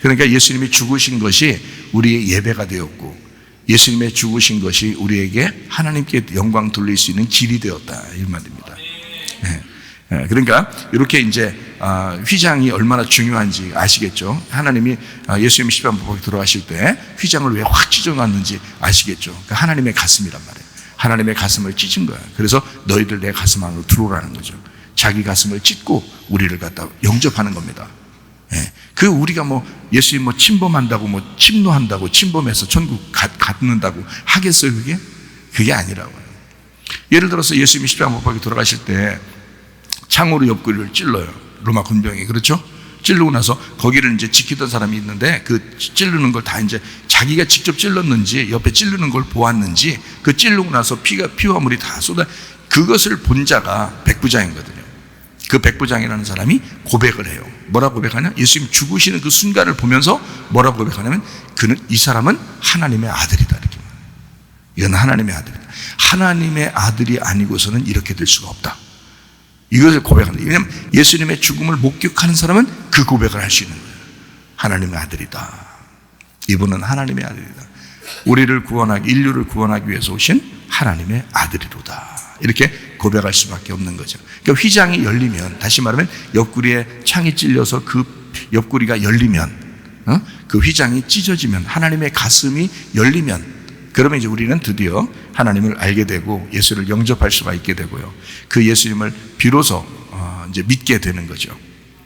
그러니까 예수님이 죽으신 것이 우리의 예배가 되었고, 예수님의 죽으신 것이 우리에게 하나님께 영광 돌릴 수 있는 길이 되었다, 이 말입니다. 그러니까 이렇게 이제 휘장이 얼마나 중요한지 아시겠죠? 하나님이 예수님이 십자가에 들어가실 때 휘장을 왜 확 찢어놨는지 아시겠죠? 그러니까 하나님의 가슴이란 말이에요. 하나님의 가슴을 찢은 거예요. 그래서 너희들 내 가슴 안으로 들어오라는 거죠. 자기 가슴을 찢고 우리를 갖다 영접하는 겁니다. 그 우리가 뭐 예수님 뭐 침범한다고 뭐 침노한다고 침범해서 천국 갖는다고 하겠어요, 그게? 그게 아니라고요. 예를 들어서 예수님이 십자가 못 박혀 돌아가실 때 창으로 옆구리를 찔러요. 로마 군병이. 그렇죠? 찌르고 나서 거기를 이제 지키던 사람이 있는데 그 찌르는 걸 다 이제 자기가 직접 찔렀는지 옆에 찌르는 걸 보았는지 그 찌르고 나서 피와 물이 다 쏟아, 그것을 본 자가 백부장이거든요. 그 백부장이라는 사람이 고백을 해요. 뭐라 고백하냐? 예수님 죽으시는 그 순간을 보면서 뭐라 고백하냐면 이 사람은 하나님의 아들이다, 이렇게 말해요. 이건 하나님의 아들이다. 하나님의 아들이 아니고서는 이렇게 될 수가 없다. 이것을 고백합니다. 왜냐하면 예수님의 죽음을 목격하는 사람은 그 고백을 할 수 있는 거예요. 하나님의 아들이다. 이분은 하나님의 아들이다. 우리를 구원하기, 인류를 구원하기 위해서 오신 하나님의 아들이로다. 이렇게 고백할 수밖에 없는 거죠. 그러니까 휘장이 열리면, 다시 말하면 옆구리에 창이 찔려서 그 옆구리가 열리면, 그 휘장이 찢어지면, 하나님의 가슴이 열리면, 그러면 이제 우리는 드디어 하나님을 알게 되고 예수를 영접할 수가 있게 되고요. 그 예수님을 비로소 이제 믿게 되는 거죠.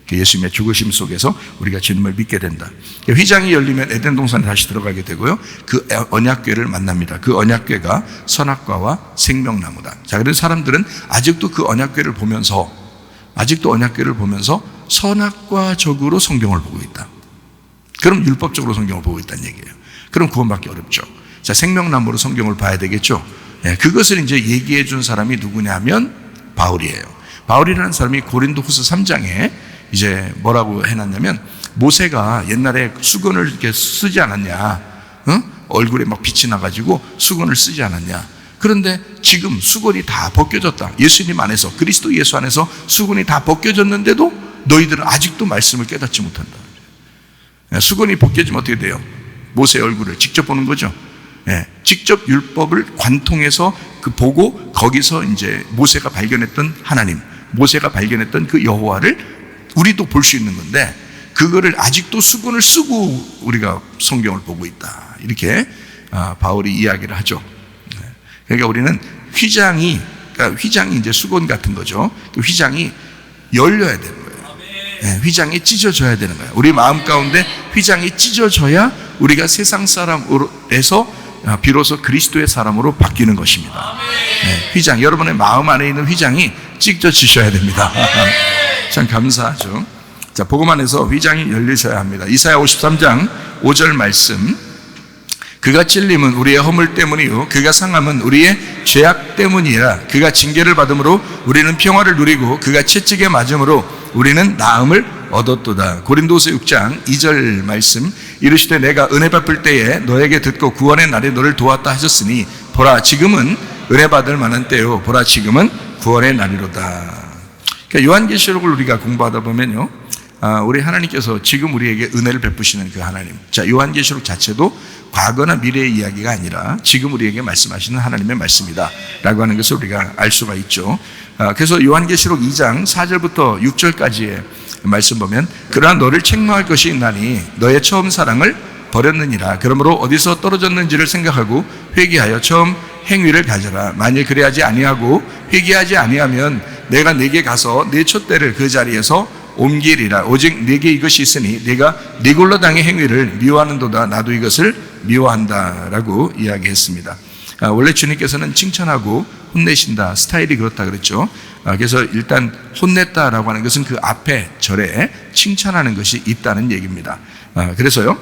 그 예수님의 죽으심 속에서 우리가 주님을 믿게 된다. 휘장이 열리면 에덴 동산에 다시 들어가게 되고요. 그 언약궤를 만납니다. 그 언약궤가 선악과와 생명나무다. 자, 그래서 사람들은 아직도 그 언약궤를 보면서 선악과적으로 성경을 보고 있다. 그럼 율법적으로 성경을 보고 있다는 얘기예요. 그럼 구원받기 어렵죠. 자, 생명나무로 성경을 봐야 되겠죠. 그것을 이제 얘기해 준 사람이 누구냐면 바울이에요. 바울이라는 사람이 고린도후서 3장에 이제 뭐라고 해놨냐면, 모세가 옛날에 수건을 이렇게 쓰지 않았냐? 얼굴에 막 빛이 나가지고 수건을 쓰지 않았냐? 그런데 지금 수건이 다 벗겨졌다. 예수님 안에서, 그리스도 예수 안에서 수건이 다 벗겨졌는데도 너희들은 아직도 말씀을 깨닫지 못한다. 수건이 벗겨지면 어떻게 돼요? 모세의 얼굴을 직접 보는 거죠. 직접 율법을 관통해서 보고 거기서 이제 모세가 발견했던 하나님, 모세가 발견했던 그 여호와를 우리도 볼 수 있는 건데, 그거를 아직도 수건을 쓰고 우리가 성경을 보고 있다. 이렇게 바울이 이야기를 하죠. 그러니까 우리는 휘장이 이제 수건 같은 거죠. 그 휘장이 열려야 되는 거예요. 휘장이 찢어져야 되는 거예요. 우리 마음 가운데 휘장이 찢어져야 우리가 세상 사람에서 비로소 그리스도의 사람으로 바뀌는 것입니다. 휘장, 여러분의 마음 안에 있는 휘장이 찢어지셔야 됩니다. 참 감사하죠. 자, 복음 안에서 휘장이 열리셔야 합니다. 이사야 53장 5절 말씀, 그가 찔림은 우리의 허물 때문이요 그가 상함은 우리의 죄악 때문이라. 그가 징계를 받음으로 우리는 평화를 누리고 그가 채찍에 맞음으로 우리는 나음을 얻었도다. 고린도서 6장 2절 말씀, 이르시되 내가 은혜 베풀 때에 너에게 듣고 구원의 날에 너를 도왔다 하셨으니 보라 지금은 은혜 받을 만한 때요 보라 지금은 구원의 날이로다. 그러니까 요한계시록을 우리가 공부하다 보면요, 우리 하나님께서 지금 우리에게 은혜를 베푸시는 그 하나님. 자, 요한계시록 자체도 과거나 미래의 이야기가 아니라 지금 우리에게 말씀하시는 하나님의 말씀이다 라고 하는 것을 우리가 알 수가 있죠. 그래서 요한계시록 2장 4절부터 6절까지의 말씀 보면, 그러나 너를 책망할 것이 있나니 너의 처음 사랑을 버렸느니라. 그러므로 어디서 떨어졌는지를 생각하고 회개하여 처음 행위를 가져라. 만일 그래하지 아니하고 회개하지 아니하면 내가 네게 가서 네 촛대를 그 자리에서 옮기리라. 오직 네게 이것이 있으니 네가 니골라 당의 행위를 미워하는도다. 나도 이것을 미워한다라고 이야기했습니다. 원래 주님께서는 칭찬하고 혼내신다, 스타일이 그렇다 그랬죠. 그래서 일단 혼냈다라고 하는 것은 그 앞에 절에 칭찬하는 것이 있다는 얘기입니다. 그래서요,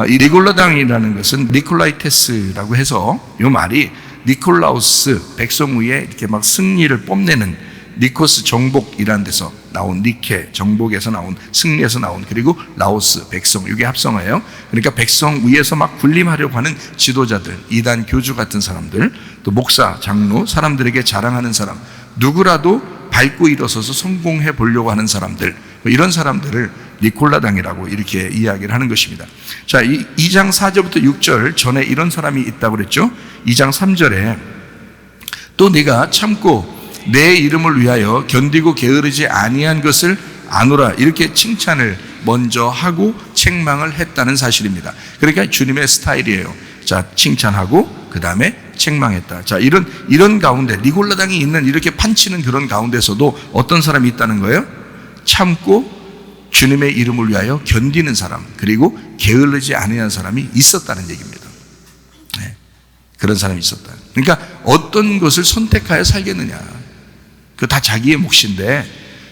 이 니골라당이라는 것은 니콜라이테스라고 해서 이 말이 니콜라우스, 백성 위에 이렇게 막 승리를 뽐내는, 니코스 정복이라는 데서 나온, 니케 정복에서 나온, 승리에서 나온, 그리고 라오스 백성, 이게 합성어예요. 그러니까 백성 위에서 막 군림하려고 하는 지도자들, 이단 교주 같은 사람들, 또 목사, 장로, 사람들에게 자랑하는 사람, 누구라도 밟고 일어서서 성공해 보려고 하는 사람들, 이런 사람들을 니콜라당이라고 이렇게 이야기를 하는 것입니다. 자, 2장 4절부터 6절 전에 이런 사람이 있다고 그랬죠. 2장 3절에 또 네가 참고 내 이름을 위하여 견디고 게으르지 아니한 것을 아노라, 이렇게 칭찬을 먼저 하고 책망을 했다는 사실입니다. 그러니까 주님의 스타일이에요. 자, 칭찬하고 그 다음에 책망했다. 자, 이런 가운데, 니골라당이 있는 이렇게 판치는 그런 가운데서도 어떤 사람이 있다는 거예요? 참고 주님의 이름을 위하여 견디는 사람, 그리고 게을르지 아니한 사람이 있었다는 얘기입니다. 네, 그런 사람이 있었다. 그러니까 어떤 것을 선택하여 살겠느냐, 그 다 자기의 몫인데,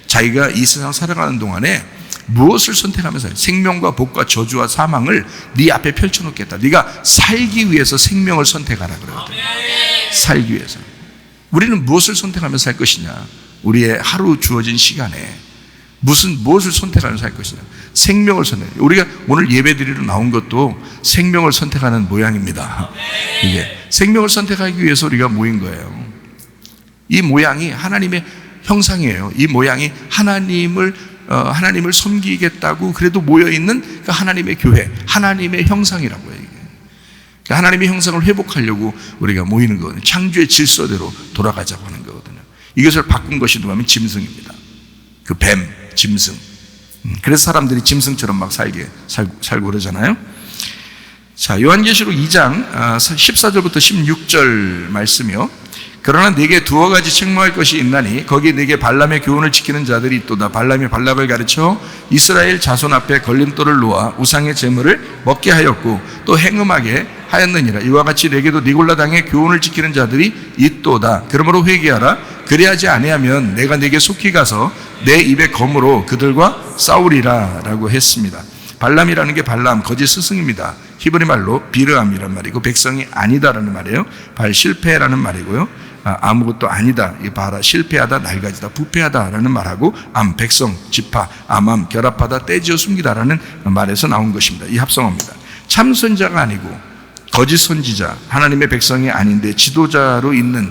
자기가 이 세상 살아가는 동안에 무엇을 선택하면서 생명과 복과 저주와 사망을 네 앞에 펼쳐놓겠다. 네가 살기 위해서 생명을 선택하라 그러거든요. 살기 위해서. 우리는 무엇을 선택하면서 살 것이냐? 우리의 하루 주어진 시간에 무엇을 선택하면서 살 것이냐? 생명을 선택. 우리가 오늘 예배드리러 나온 것도 생명을 선택하는 모양입니다. 이게 생명을 선택하기 위해서 우리가 모인 거예요. 이 모양이 하나님의 형상이에요. 이 모양이 하나님을 섬기겠다고 그래도 모여있는 그 하나님의 교회, 하나님의 형상이라고 해요. 그러니까 하나님의 형상을 회복하려고 우리가 모이는 거거든요. 창조의 질서대로 돌아가자고 하는 거거든요. 이것을 바꾼 것이 누구냐면 짐승입니다. 그 뱀, 짐승. 그래서 사람들이 짐승처럼 막 살고 그러잖아요. 자, 요한계시록 2장 14절부터 16절 말씀이요. 그러나 네게 두어 가지 책망할 것이 있나니 거기 네게 발람의 교훈을 지키는 자들이 있도다. 발람이 발락을 가르쳐 이스라엘 자손 앞에 걸림돌을 놓아 우상의 제물을 먹게 하였고 또 행음하게 하였느니라. 이와 같이 네게도 니골라당의 교훈을 지키는 자들이 있도다. 그러므로 회개하라. 그리하지 아니하면 내가 네게 속히 가서 내 입의 검으로 그들과 싸우리라 라고 했습니다. 발람이라는 게 발람, 거짓 스승입니다. 히브리 말로 비르암이란 말이고 백성이 아니다라는 말이에요. 실패라는 말이고요. 아무것도 아니다, 바라, 실패하다, 낡아지다, 부패하다라는 말하고 백성, 지파, 암, 결합하다, 떼지어 숨기다라는 말에서 나온 것입니다. 이 합성어입니다. 참 선자가 아니고 거짓 선지자, 하나님의 백성이 아닌데 지도자로 있는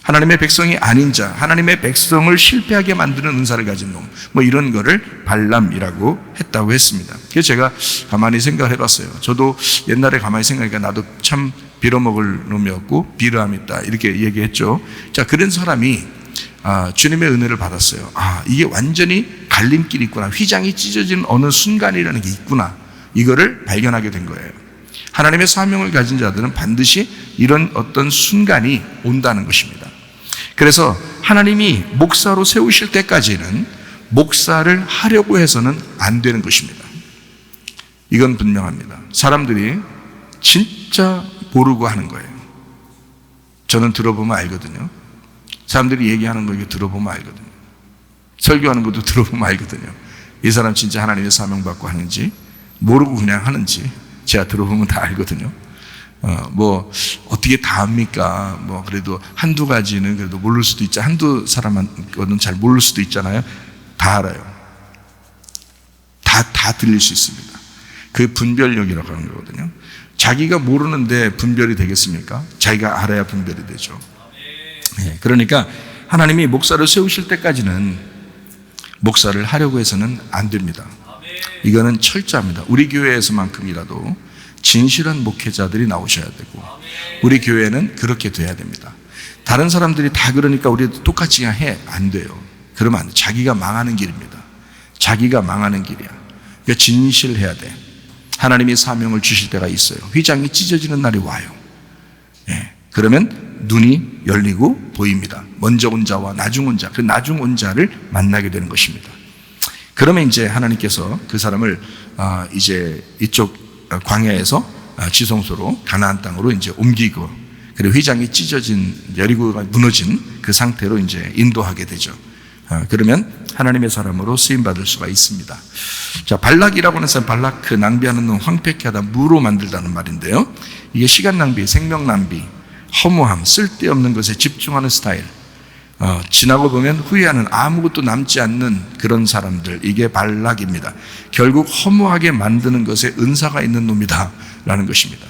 하나님의 백성이 아닌 자, 하나님의 백성을 실패하게 만드는 은사를 가진 놈, 뭐 이런 거를 발람이라고 했다고 했습니다. 그래서 제가 가만히 생각을 해봤어요. 저도 옛날에 가만히 생각하니까 나도 참 빌어먹을 놈이었고 비르함 있다 이렇게 얘기했죠. 자, 그런 사람이 주님의 은혜를 받았어요. 이게 완전히 갈림길이 있구나, 휘장이 찢어지는 어느 순간이라는 게 있구나, 이거를 발견하게 된 거예요. 하나님의 사명을 가진 자들은 반드시 이런 어떤 순간이 온다는 것입니다. 그래서 하나님이 목사로 세우실 때까지는 목사를 하려고 해서는 안 되는 것입니다. 이건 분명합니다. 사람들이 진짜 모르고 하는 거예요. 저는 들어보면 알거든요. 사람들이 얘기하는 거 이거 들어보면 알거든요. 설교하는 것도 들어보면 알거든요. 이 사람 진짜 하나님의 사명받고 하는지, 모르고 그냥 하는지 제가 들어보면 다 알거든요. 뭐 어떻게 다 합니까? 뭐 그래도 한두 가지는 그래도 모를 수도 있죠. 한두 사람은 잘 모를 수도 있잖아요. 다 알아요. 다 들릴 수 있습니다. 그 분별력이라고 하는 거거든요. 자기가 모르는데 분별이 되겠습니까? 자기가 알아야 분별이 되죠. 그러니까 하나님이 목사를 세우실 때까지는 목사를 하려고 해서는 안 됩니다. 이거는 철저합니다. 우리 교회에서만큼이라도 진실한 목회자들이 나오셔야 되고 우리 교회는 그렇게 돼야 됩니다. 다른 사람들이 다 그러니까 우리도 똑같이 그냥 해. 안 돼요. 그러면 안 돼. 자기가 망하는 길입니다. 자기가 망하는 길이야. 그러니까 진실해야 돼. 하나님이 사명을 주실 때가 있어요. 휘장이 찢어지는 날이 와요. 그러면 눈이 열리고 보입니다. 먼저 온 자와 나중 온 자, 그 나중 온 자를 만나게 되는 것입니다. 그러면 이제 하나님께서 그 사람을 이제 이쪽 광야에서 지성소로 가나안 땅으로 이제 옮기고, 그리고 휘장이 찢어진 여리고가 무너진 그 상태로 이제 인도하게 되죠. 그러면 하나님의 사람으로 쓰임 받을 수가 있습니다. 자, 발락이라고 하는 사람, 발락 그 낭비하는 놈, 황폐케 하다, 무로 만들다는 말인데요. 이게 시간 낭비, 생명 낭비, 허무함, 쓸데없는 것에 집중하는 스타일. 지나고 보면 후회하는, 아무것도 남지 않는 그런 사람들, 이게 발락입니다. 결국 허무하게 만드는 것에 은사가 있는 놈이다 라는 것입니다.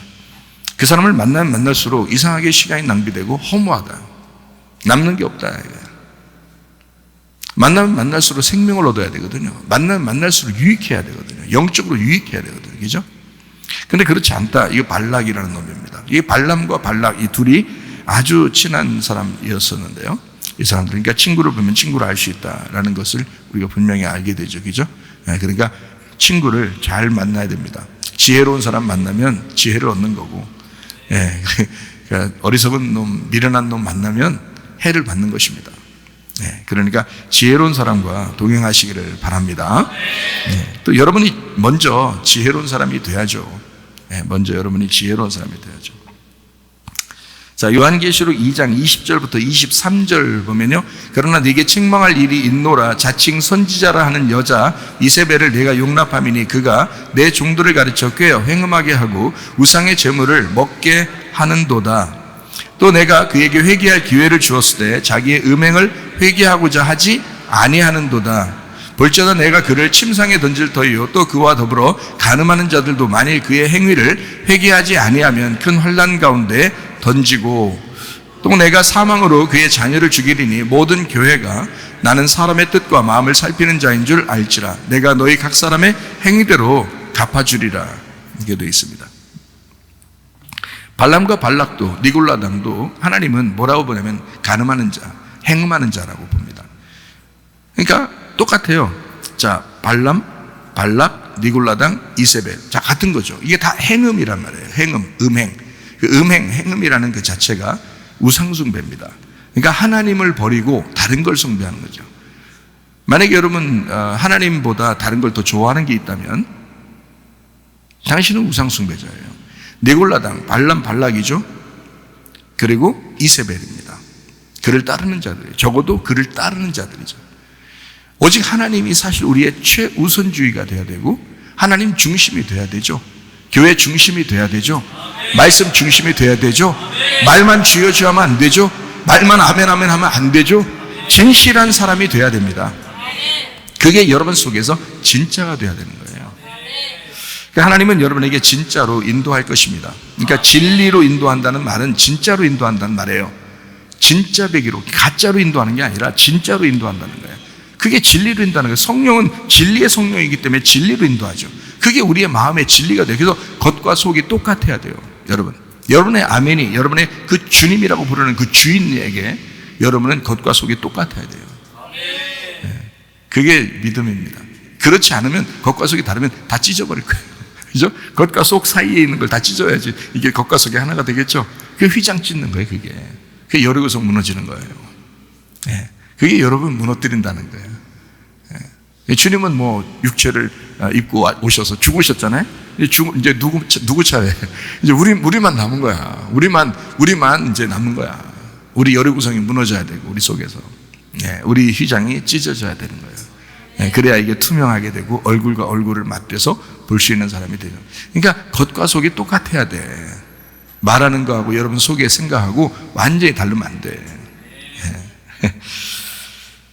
그 사람을 만나면 만날수록 이상하게 시간이 낭비되고 허무하다, 남는 게 없다. 만나면 만날수록 생명을 얻어야 되거든요. 만나면 만날수록 유익해야 되거든요. 영적으로 유익해야 되거든요. 그죠? 근데 그렇지 않다. 이게 발락이라는 놈입니다. 이게 발람과 발락, 이 둘이 아주 친한 사람이었었는데요. 이 사람들, 그러니까 친구를 보면 친구를 알 수 있다라는 것을 우리가 분명히 알게 되죠. 그죠? 그러니까 친구를 잘 만나야 됩니다. 지혜로운 사람 만나면 지혜를 얻는 거고, 그러니까 어리석은 놈, 미련한 놈 만나면 해를 받는 것입니다. 그러니까 지혜로운 사람과 동행하시기를 바랍니다. 또 여러분이 먼저 지혜로운 사람이 돼야죠. 먼저 여러분이 지혜로운 사람이 돼야죠. 자, 요한계시록 2장 20절부터 23절 보면요, 그러나 네게 책망할 일이 있노라. 자칭 선지자라 하는 여자 이세벨을 내가 용납함이니 그가 내 종들을 가르쳐 꾀어 행음하게 하고 우상의 제물을 먹게 하는도다. 또 내가 그에게 회개할 기회를 주었을 때 자기의 음행을 회개하고자 하지 아니하는도다. 볼지어다 내가 그를 침상에 던질 터이요 또 그와 더불어 간음하는 자들도 만일 그의 행위를 회개하지 아니하면 큰 환난 가운데 던지고, 또 내가 사망으로 그의 자녀를 죽이리니 모든 교회가 나는 사람의 뜻과 마음을 살피는 자인 줄 알지라. 내가 너희 각 사람의 행위대로 갚아주리라. 이게 되어 있습니다. 발람과 발락도 니골라당도 하나님은 뭐라고 보냐면 간음하는 자, 행음하는 자라고 봅니다. 그러니까 똑같아요. 자, 발람, 발락, 니골라당, 이세벨. 자, 같은 거죠. 이게 다 행음이란 말이에요. 행음, 음행. 그 음행, 행음이라는 그 자체가 우상숭배입니다. 그러니까 하나님을 버리고 다른 걸 숭배하는 거죠. 만약에 여러분 하나님보다 다른 걸 더 좋아하는 게 있다면 당신은 우상숭배자예요. 네골라당, 발람, 발락이죠. 그리고 이세벨입니다. 그를 따르는 자들이에요. 적어도 그를 따르는 자들이죠. 오직 하나님이 사실 우리의 최우선주의가 돼야 되고 하나님 중심이 돼야 되죠. 교회 중심이 돼야 되죠. 말씀 중심이 돼야 되죠. 말만 주여 주여 하면 안 되죠. 말만 아멘 아멘 하면 안 되죠. 진실한 사람이 돼야 됩니다. 그게 여러분 속에서 진짜가 돼야 되는 거예요. 그러니까 하나님은 여러분에게 진짜로 인도할 것입니다. 그러니까 진리로 인도한다는 말은 진짜로 인도한다는 말이에요. 진짜 배기로, 가짜로 인도하는 게 아니라 진짜로 인도한다는 거예요. 그게 진리로 인도하는 거예요. 성령은 진리의 성령이기 때문에 진리로 인도하죠. 그게 우리의 마음의 진리가 돼요. 그래서 겉과 속이 똑같아야 돼요. 여러분, 여러분의 아멘이 여러분의 그 주님이라고 부르는 그 주인에게 여러분은 겉과 속이 똑같아야 돼요. 그게 믿음입니다. 그렇지 않으면 겉과 속이 다르면 다 찢어버릴 거예요. 그죠? 겉과 속 사이에 있는 걸 다 찢어야지 이게 겉과 속이 하나가 되겠죠. 그게 휘장 찢는 거예요. 그게 여리고성 무너지는 거예요. 그게 여러분 무너뜨린다는 거예요. 주님은 뭐 육체를 입고 오셔서 죽으셨잖아요. 이제 누구 차례? 이제 우리만 남은 거야. 우리만 이제 남은 거야. 우리 여리고성이 무너져야 되고 우리 속에서 우리 휘장이 찢어져야 되는 거예요. 그래야 이게 투명하게 되고 얼굴과 얼굴을 맞대서 볼 수 있는 사람이 되죠. 그러니까 겉과 속이 똑같아야 돼. 말하는 거하고 여러분 속에 생각하고 완전히 다르면 안 돼.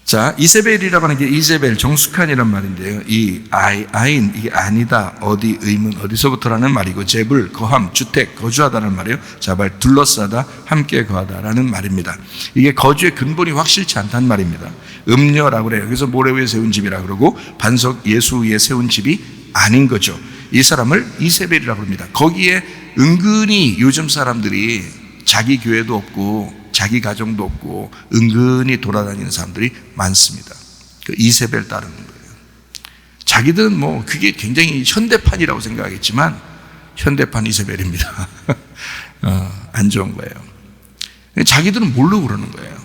자, 이세벨이라고 하는 게 이세벨, 정숙한이란 말인데요. 이 아인, 이게 아니다, 어디, 의문, 어디서부터라는 말이고, 제불, 거함, 주택, 거주하다는 말이에요. 자발, 둘러싸다, 함께 거하다라는 말입니다. 이게 거주의 근본이 확실치 않다는 말입니다. 음녀라고 그래요. 그래서 모래 위에 세운 집이라 그러고, 반석 예수 위에 세운 집이 아닌 거죠. 이 사람을 이세벨이라고 합니다. 거기에 은근히 요즘 사람들이 자기 교회도 없고, 자기 가정도 없고 은근히 돌아다니는 사람들이 많습니다. 그 이세벨 따르는 거예요. 자기들은 뭐 그게 굉장히 현대판이라고 생각하겠지만 현대판 이세벨입니다. 안 좋은 거예요. 자기들은 모르고 그러는 거예요.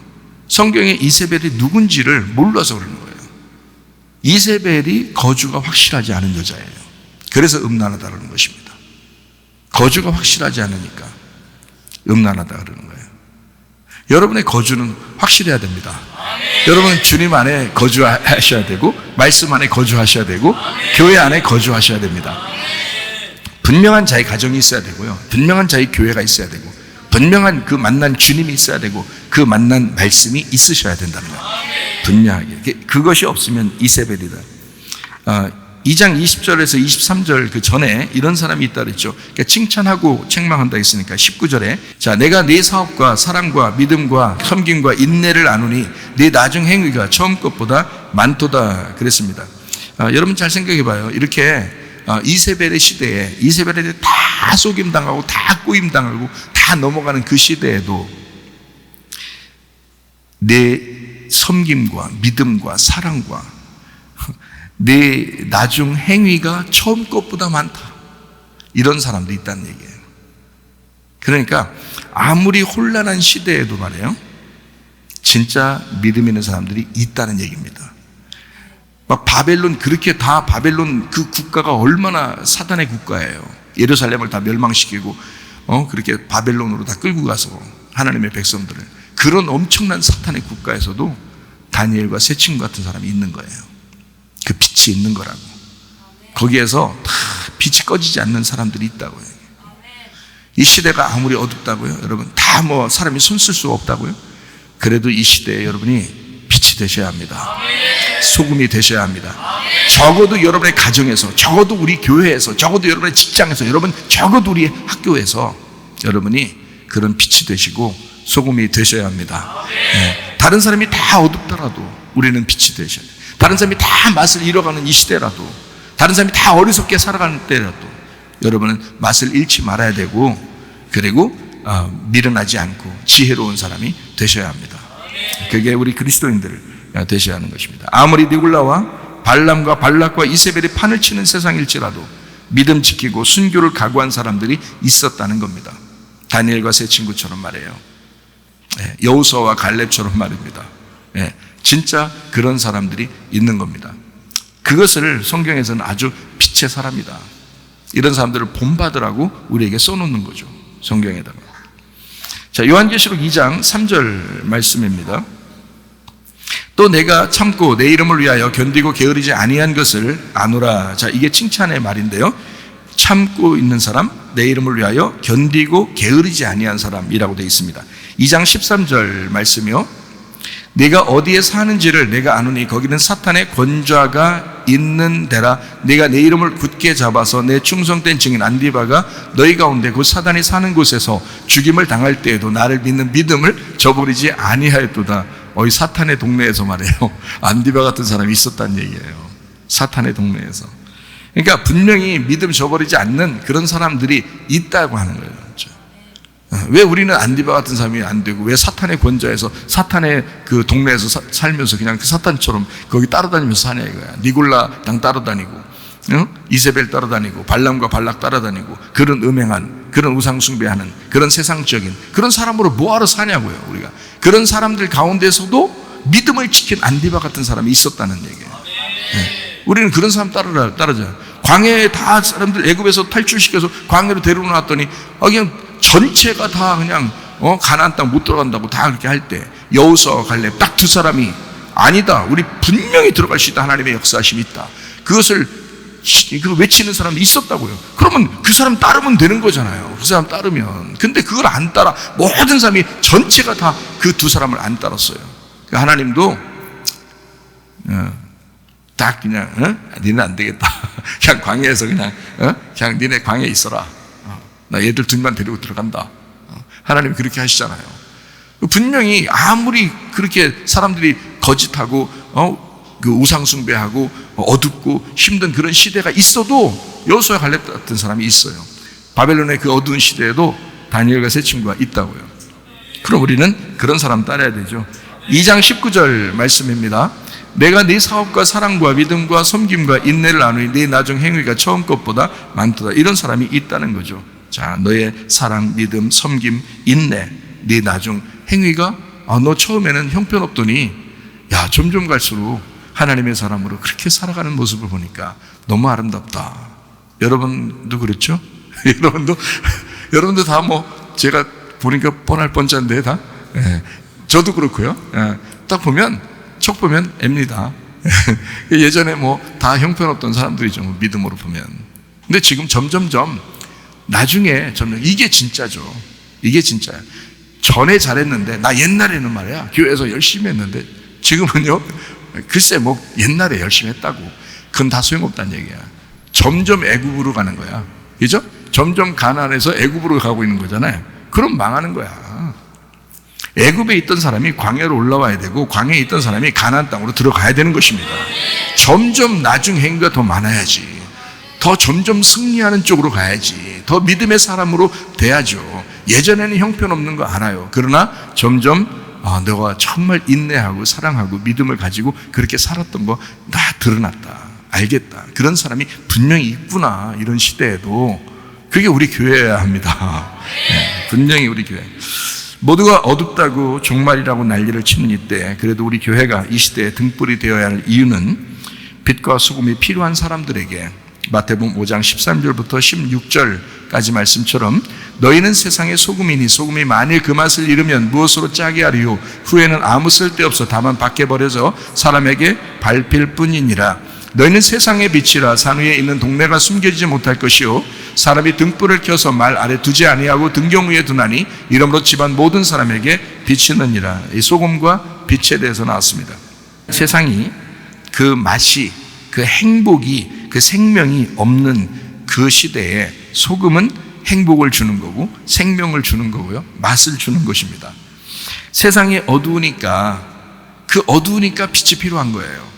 성경에 이세벨이 누군지를 몰라서 그러는 거예요. 이세벨이 거주가 확실하지 않은 여자예요. 그래서 음란하다는 것입니다. 거주가 확실하지 않으니까 음란하다 그러는 거예요. 여러분의 거주는 확실해야 됩니다. 여러분은 주님 안에 거주하셔야 되고 말씀 안에 거주하셔야 되고 교회 안에 거주하셔야 됩니다. 분명한 자의 가정이 있어야 되고요. 분명한 자의 교회가 있어야 되고 분명한 그 만난 주님이 있어야 되고 그 만난 말씀이 있으셔야 된다는 거예요. 분명하게. 그것이 없으면 이세벨이다. 2장 20절에서 23절 그 전에 이런 사람이 있다 그랬죠. 그러니까 칭찬하고 책망한다 했으니까 19절에 자, 내가 네 사업과 사랑과 믿음과 섬김과 인내를 아노니 네 나중 행위가 처음 것보다 많도다 그랬습니다. 여러분 잘 생각해 봐요. 이렇게 이세벨의 시대에 이세벨에 다 속임당하고 다 꼬임당하고 다 넘어가는 그 시대에도 내 섬김과 믿음과 사랑과 내 나중 행위가 처음 것보다 많다. 이런 사람도 있다는 얘기예요. 그러니까 아무리 혼란한 시대에도 말이에요. 진짜 믿음 있는 사람들이 있다는 얘기입니다. 막 바벨론 그렇게 다 바벨론 그 국가가 얼마나 사단의 국가예요. 예루살렘을 다 멸망시키고 그렇게 바벨론으로 다 끌고 가서 하나님의 백성들을 그런 엄청난 사탄의 국가에서도 다니엘과 세 친구 같은 사람이 있는 거예요. 그 빛이 있는 거라고. 거기에서 다 빛이 꺼지지 않는 사람들이 있다고요. 이 시대가 아무리 어둡다고요, 여러분 다 뭐 사람이 손 쓸 수가 없다고요. 그래도 이 시대에 여러분이 빛이 되셔야 합니다. 소금이 되셔야 합니다. 적어도 여러분의 가정에서, 적어도 우리 교회에서, 적어도 여러분의 직장에서, 여러분 적어도 우리 학교에서 여러분이 그런 빛이 되시고 소금이 되셔야 합니다. 다른 사람이 다 어둡더라도 우리는 빛이 되셔야 돼요. 다른 사람이 다 맛을 잃어가는 이 시대라도, 다른 사람이 다 어리석게 살아가는 때라도 여러분은 맛을 잃지 말아야 되고, 그리고 미련하지 않고 지혜로운 사람이 되셔야 합니다. 그게 우리 그리스도인들 되셔야 하는 것입니다. 아무리 니골라와 발람과 발락과 이세벨이 판을 치는 세상일지라도 믿음 지키고 순교를 각오한 사람들이 있었다는 겁니다. 다니엘과 세 친구처럼 말이에요. 여호수아와 갈렙처럼 말입니다. 진짜 그런 사람들이 있는 겁니다. 그것을 성경에서는 아주 빛의 사람이다, 이런 사람들을 본받으라고 우리에게 써놓는 거죠, 성경에다가. 자, 요한계시록 2장 3절 말씀입니다. 또 내가 참고 내 이름을 위하여 견디고 게으르지 아니한 것을 아노라. 자, 이게 칭찬의 말인데요. 참고 있는 사람, 내 이름을 위하여 견디고 게으르지 아니한 사람이라고 되어 있습니다. 2장 13절 말씀이요. 네가 어디에 사는지를 내가 아노니 거기는 사탄의 권좌가 있는 데라. 네가 내 이름을 굳게 잡아서 내 충성된 증인 안디바가 너희 가운데 그 사단이 사는 곳에서 죽임을 당할 때에도 나를 믿는 믿음을 저버리지 아니하였도다. 이 사탄의 동네에서 말이에요, 안디바 같은 사람이 있었다는 얘기예요. 사탄의 동네에서. 그러니까 분명히 믿음 저버리지 않는 그런 사람들이 있다고 하는 거예요. 왜 우리는 안디바 같은 사람이 안 되고, 왜 사탄의 권좌에서 사탄의 그 동네에서 살면서 그냥 그 사탄처럼 거기 따라다니면서 사냐 이거야. 니골라 당 따라다니고, 이세벨 따라다니고, 발람과 발락 따라다니고, 그런 음행한, 그런 우상숭배하는 그런 세상적인 그런 사람으로 뭐하러 사냐고요. 우리가 그런 사람들 가운데서도 믿음을 지킨 안디바 같은 사람이 있었다는 얘기예요. 우리는 그런 사람 따라줘요. 광야에 다 사람들 애굽에서 탈출시켜서 광야로 데려놓았더니 그냥 전체가 다 그냥 가나안 땅 못 들어간다고 다 그렇게 할 때 여호수아와 갈렙 딱 두 사람이 아니다, 우리 분명히 들어갈 수 있다, 하나님의 역사하심이 있다, 그것을 외치는 사람이 있었다고요. 그러면 그 사람 따르면 되는 거잖아요. 그 사람 따르면. 근데 그걸 안 따라 모든 사람이 전체가 다 그 두 사람을 안 따랐어요. 하나님도 딱 그냥 니네 안 되겠다, 그냥 광야에서 그냥 니네 광야에 있어라, 나 얘들 둘만 데리고 들어간다. 하나님이 그렇게 하시잖아요. 분명히 아무리 그렇게 사람들이 거짓하고 그 우상숭배하고 어둡고 힘든 그런 시대가 있어도 여호수아 갈렙 같은 사람이 있어요. 바벨론의 그 어두운 시대에도 다니엘과 세 친구가 있다고요. 그럼 우리는 그런 사람 따라야 되죠. 2장 19절 말씀입니다. 내가 네 사업과 사랑과 믿음과 섬김과 인내를 나누니 네 나중 행위가 처음 것보다 많도다. 이런 사람이 있다는 거죠. 자, 너의 사랑, 믿음, 섬김, 인내, 네 나중 행위가 너 처음에는 형편없더니 야, 점점 갈수록 하나님의 사람으로 그렇게 살아가는 모습을 보니까 너무 아름답다. 여러분도 그렇죠? 여러분도 다 제가 보니까 뻔할 뻔짠데 다. 저도 그렇고요. 딱 보면 척 보면 앱니다. 예전에 다 형편없던 사람들이죠. 믿음으로 보면. 근데 지금 점점점 나중에 이게 진짜죠. 이게 진짜야. 전에 잘했는데, 나 옛날에는 말이야 교회에서 열심히 했는데, 지금은요 글쎄 옛날에 열심히 했다고 그건 다 소용없다는 얘기야. 점점 애굽으로 가는 거야. 그죠? 점점 가나안에서 애굽으로 가고 있는 거잖아요. 그럼 망하는 거야. 애굽에 있던 사람이 광야로 올라와야 되고, 광야에 있던 사람이 가나안 땅으로 들어가야 되는 것입니다. 점점 나중 행위가 더 많아야지, 더 점점 승리하는 쪽으로 가야지, 더 믿음의 사람으로 돼야죠. 예전에는 형편없는 거 알아요. 그러나 점점 너가 정말 인내하고 사랑하고 믿음을 가지고 그렇게 살았던 거 다 드러났다, 알겠다, 그런 사람이 분명히 있구나. 이런 시대에도 그게 우리 교회여야 합니다. 분명히 우리 교회. 모두가 어둡다고 종말이라고 난리를 치는 이때, 그래도 우리 교회가 이 시대에 등불이 되어야 할 이유는 빛과 소금이 필요한 사람들에게 마태복음 5장 13절부터 16절까지 말씀처럼 너희는 세상의 소금이니 소금이 만일 그 맛을 잃으면 무엇으로 짜게 하리요 후에는 아무 쓸데없어 다만 밖에 버려져 사람에게 밟힐 뿐이니라. 너희는 세상의 빛이라 산 위에 있는 동네가 숨겨지지 못할 것이요 사람이 등불을 켜서 말 아래 두지 아니하고 등경 위에 두나니 이러므로 집안 모든 사람에게 비치느니라. 이 소금과 빛에 대해서 나왔습니다. 세상이 그 맛이, 그 행복이, 그 생명이 없는 그 시대에 소금은 행복을 주는 거고 생명을 주는 거고요, 맛을 주는 것입니다. 세상이 어두우니까, 그 어두우니까 빛이 필요한 거예요.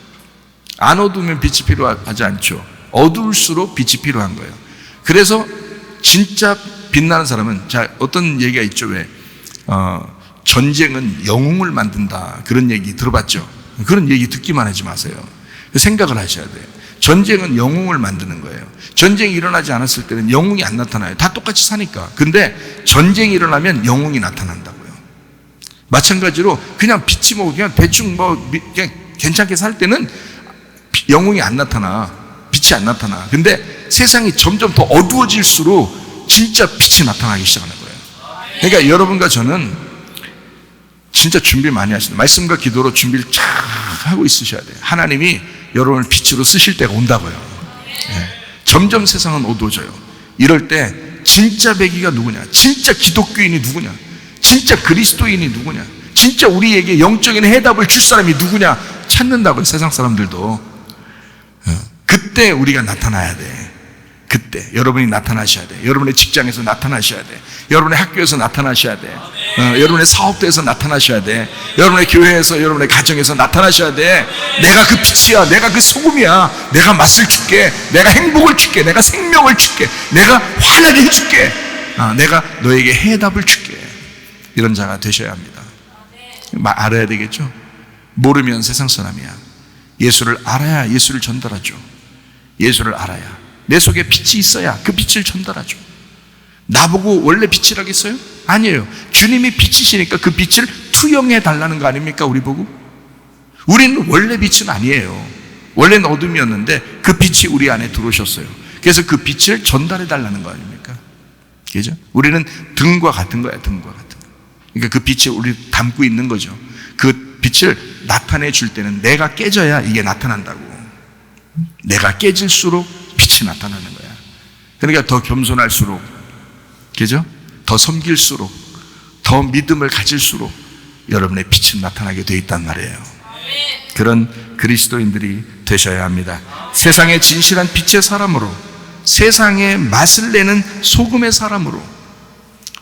안 어두우면 빛이 필요하지 않죠. 어두울수록 빛이 필요한 거예요. 그래서 진짜 빛나는 사람은, 자, 어떤 얘기가 있죠. 왜 전쟁은 영웅을 만든다, 그런 얘기 들어봤죠? 그런 얘기 듣기만 하지 마세요. 생각을 하셔야 돼요. 전쟁은 영웅을 만드는 거예요. 전쟁이 일어나지 않았을 때는 영웅이 안 나타나요. 다 똑같이 사니까. 근데 전쟁이 일어나면 영웅이 나타난다고요. 마찬가지로 그냥 빛이 그냥 대충 그냥 괜찮게 살 때는 영웅이 안 나타나, 빛이 안 나타나. 근데 세상이 점점 더 어두워질수록 진짜 빛이 나타나기 시작하는 거예요. 그러니까 여러분과 저는 진짜 준비 많이 하시는, 말씀과 기도로 준비를 쫙 하고 있으셔야 돼요. 하나님이 여러분을 빛으로 쓰실 때가 온다고요. 점점 세상은 어두워져요. 이럴 때 진짜 배기가 누구냐, 진짜 기독교인이 누구냐, 진짜 그리스도인이 누구냐, 진짜 우리에게 영적인 해답을 줄 사람이 누구냐 찾는다고요. 세상 사람들도. 그때 우리가 나타나야 돼. 그때 여러분이 나타나셔야 돼. 여러분의 직장에서 나타나셔야 돼. 여러분의 학교에서 나타나셔야 돼. 여러분의 사업대에서 나타나셔야 돼. 여러분의 교회에서, 여러분의 가정에서 나타나셔야 돼. 내가 그 빛이야, 내가 그 소금이야, 내가 맛을 줄게, 내가 행복을 줄게, 내가 생명을 줄게, 내가 환하게 해줄게, 내가 너에게 해답을 줄게. 이런 자가 되셔야 합니다. 알아야 되겠죠? 모르면 세상 사람이야. 예수를 알아야 예수를 전달하죠. 예수를 알아야, 내 속에 빛이 있어야 그 빛을 전달하죠. 나보고 원래 빛이라겠어요? 아니에요. 주님이 빛이시니까 그 빛을 투영해 달라는 거 아닙니까? 우리 보고. 우리는 원래 빛은 아니에요. 원래는 어둠이었는데 그 빛이 우리 안에 들어오셨어요. 그래서 그 빛을 전달해 달라는 거 아닙니까? 그죠? 우리는 등과 같은 거야. 등과 같은 거. 그러니까 그 빛이 우리 담고 있는 거죠. 그 빛을 나타내 줄 때는 내가 깨져야 이게 나타난다고. 내가 깨질수록 빛이 나타나는 거야. 그러니까 더 겸손할수록, 그죠? 더 섬길수록, 더 믿음을 가질수록 여러분의 빛은 나타나게 되어 있단 말이에요. 그런 그리스도인들이 되셔야 합니다. 세상의 진실한 빛의 사람으로, 세상의 맛을 내는 소금의 사람으로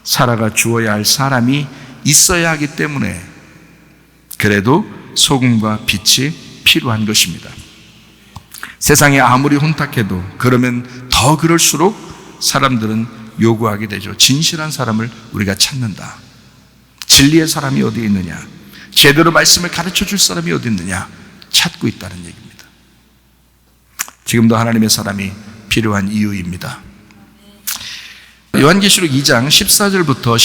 살아가 주어야 할 사람이 있어야 하기 때문에 그래도 소금과 빛이 필요한 것입니다. 세상에 아무리 혼탁해도 그러면 더 그럴수록 사람들은 요구하게 되죠. 진실한 사람을 우리가 찾는다. 진리의 사람이 어디에 있느냐, 제대로 말씀을 가르쳐 줄 사람이 어디 있느냐 찾고 있다는 얘기입니다. 지금도 하나님의 사람이 필요한 이유입니다. 요한계시록 2장 14절부터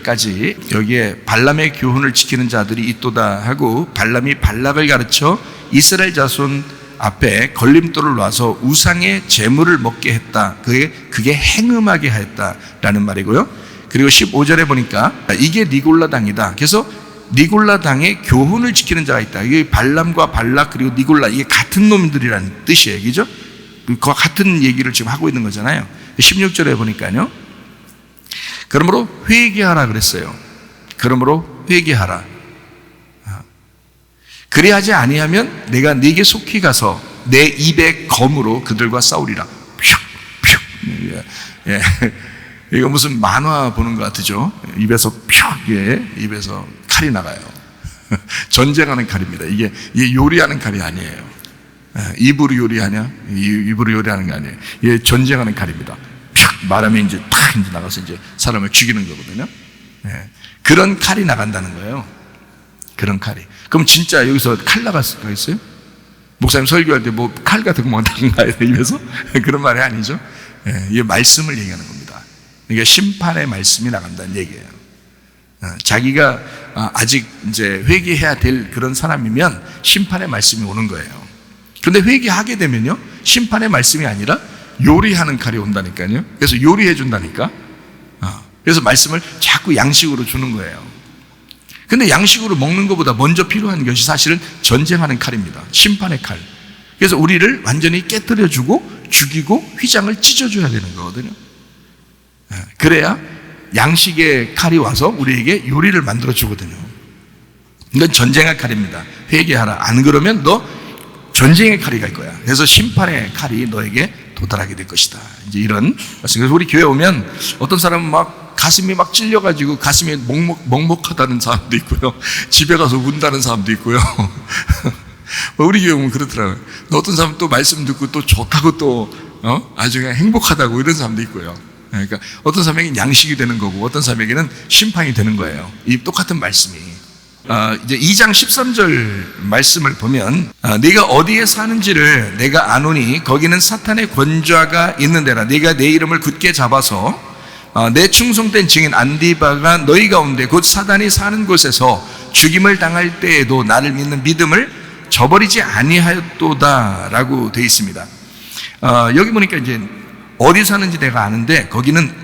16절까지 여기에 발람의 교훈을 지키는 자들이 있도다 하고, 발람이 발락을 가르쳐 이스라엘 자손 앞에 걸림돌을 놔서 우상의 제물을 먹게 했다. 그게 행음하게 하였다라는 말이고요. 그리고 15절에 보니까 이게 니골라당이다. 그래서 니골라당의 교훈을 지키는 자가 있다. 이게 발람과 발락 그리고 니골라, 이게 같은 놈들이라는 뜻이에요. 그죠? 그와 같은 얘기를 지금 하고 있는 거잖아요. 16절에 보니까요. 그러므로 회개하라 그랬어요. 그러므로 회개하라. 그리하지 아니하면 내가 네게 속히 가서 내 입의 검으로 그들과 싸우리라. 예. 이거 무슨 만화 보는 것 같으죠? 입에서 입에서 칼이 나가요. 전쟁하는 칼입니다. 이게 요리하는 칼이 아니에요. 입으로 요리하냐? 입으로 요리하는 게 아니에요. 이게 전쟁하는 칼입니다. 말하면 이제 탁 이제 나가서 이제 사람을 죽이는 거거든요. 그런 칼이 나간다는 거예요. 그런 칼이. 그럼 진짜 여기서 칼 나갈 수가 있어요? 목사님 설교할 때 뭐 칼 같은 거 나가요 입에서? 그런 말이 아니죠. 이게 말씀을 얘기하는 겁니다. 그러니까 심판의 말씀이 나간다는 얘기예요. 자기가 아직 이제 회개해야 될 그런 사람이면 심판의 말씀이 오는 거예요. 그런데 회개하게 되면요, 심판의 말씀이 아니라 요리하는 칼이 온다니까요. 그래서 요리해 준다니까. 그래서 말씀을 자꾸 양식으로 주는 거예요. 근데 양식으로 먹는 것보다 먼저 필요한 것이 사실은 전쟁하는 칼입니다. 심판의 칼. 그래서 우리를 완전히 깨뜨려주고 죽이고 휘장을 찢어줘야 되는 거거든요. 그래야 양식의 칼이 와서 우리에게 요리를 만들어 주거든요. 이건 전쟁의 칼입니다. 회개하라. 안 그러면 너 전쟁의 칼이 갈 거야. 그래서 심판의 칼이 너에게 도달하게 될 것이다. 이제 이런 말씀. 그래서 우리 교회 오면 어떤 사람은 막 가슴이 막 찔려가지고 가슴이 먹먹하다는 사람도 있고요. 집에 가서 운다는 사람도 있고요. 우리 교회 오면 그렇더라고요. 어떤 사람은 또 말씀 듣고 또 좋다고 또 아주 그냥 행복하다고 이런 사람도 있고요. 그러니까 어떤 사람에게는 양식이 되는 거고 어떤 사람에게는 심판이 되는 거예요. 이 똑같은 말씀이. 이제 2장 13절 말씀을 보면 네가 어디에 사는지를 내가 아노니 거기는 사탄의 권좌가 있는 데라. 네가 내 이름을 굳게 잡아서 내 충성된 증인 안디바가 너희 가운데 곧 사단이 사는 곳에서 죽임을 당할 때에도 나를 믿는 믿음을 저버리지 아니하였도다라고 되어 있습니다. 여기 보니까 이제 어디 사는지 내가 아는데 거기는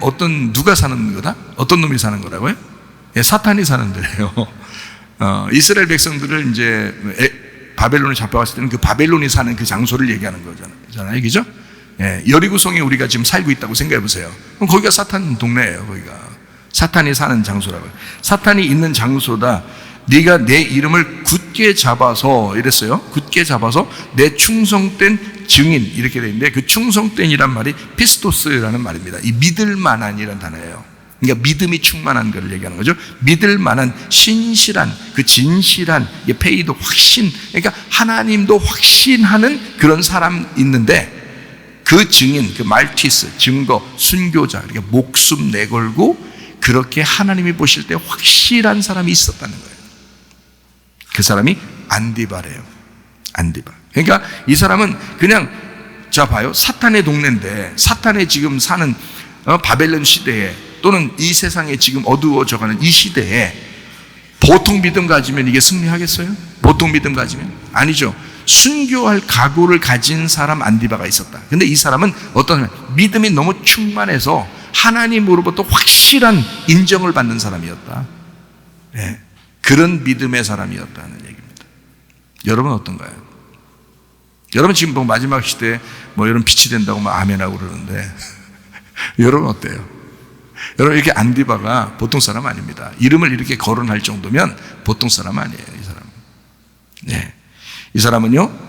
누가 사는 거다? 어떤 놈이 사는 거라고요? 예, 사탄이 사는 데래요. 이스라엘 백성들을 이제 바벨론에 잡혀갔을 때는 그 바벨론이 사는 그 장소를 얘기하는 거잖아요. 그죠? 예, 여리고성에 우리가 지금 살고 있다고 생각해 보세요. 그럼 거기가 사탄 동네예요. 거기가 사탄이 사는 장소라고요. 사탄이 있는 장소다. 네가 내 이름을 굳게 잡아서 이랬어요. 굳게 잡아서 내 충성된 증인 이렇게 돼 있는데 그 충성된이란 말이 피스토스라는 말입니다. 이 믿을 만한이라는 단어예요. 그러니까 믿음이 충만한 것을 얘기하는 거죠. 믿을 만한 신실한 그 진실한 페이도 확신, 그러니까 하나님도 확신하는 그런 사람 있는데 그 증인, 그 말티스, 증거, 순교자, 그러니까 목숨 내걸고 그렇게 하나님이 보실 때 확실한 사람이 있었다는 거예요. 그 사람이 안디바래요. 안디바. 그러니까 이 사람은 그냥 자 봐요. 사탄의 동네인데 사탄의 지금 사는 바벨론 시대에 또는 이 세상에 지금 어두워져가는 이 시대에 보통 믿음 가지면 이게 승리하겠어요? 보통 믿음 가지면? 아니죠. 순교할 각오를 가진 사람 안디바가 있었다. 근데 이 사람은 어떤 믿음이 너무 충만해서 하나님으로부터 확실한 인정을 받는 사람이었다. 네. 그런 믿음의 사람이었다는 얘기입니다. 여러분 어떤가요? 여러분 지금 뭐 마지막 시대에 뭐 여러분 빛이 된다고 막 아멘하고 그러는데 여러분 어때요? 여러분 이렇게 안디바가 보통 사람 아닙니다. 이름을 이렇게 거론할 정도면 보통 사람 아니에요. 이 사람. 네, 이 사람은요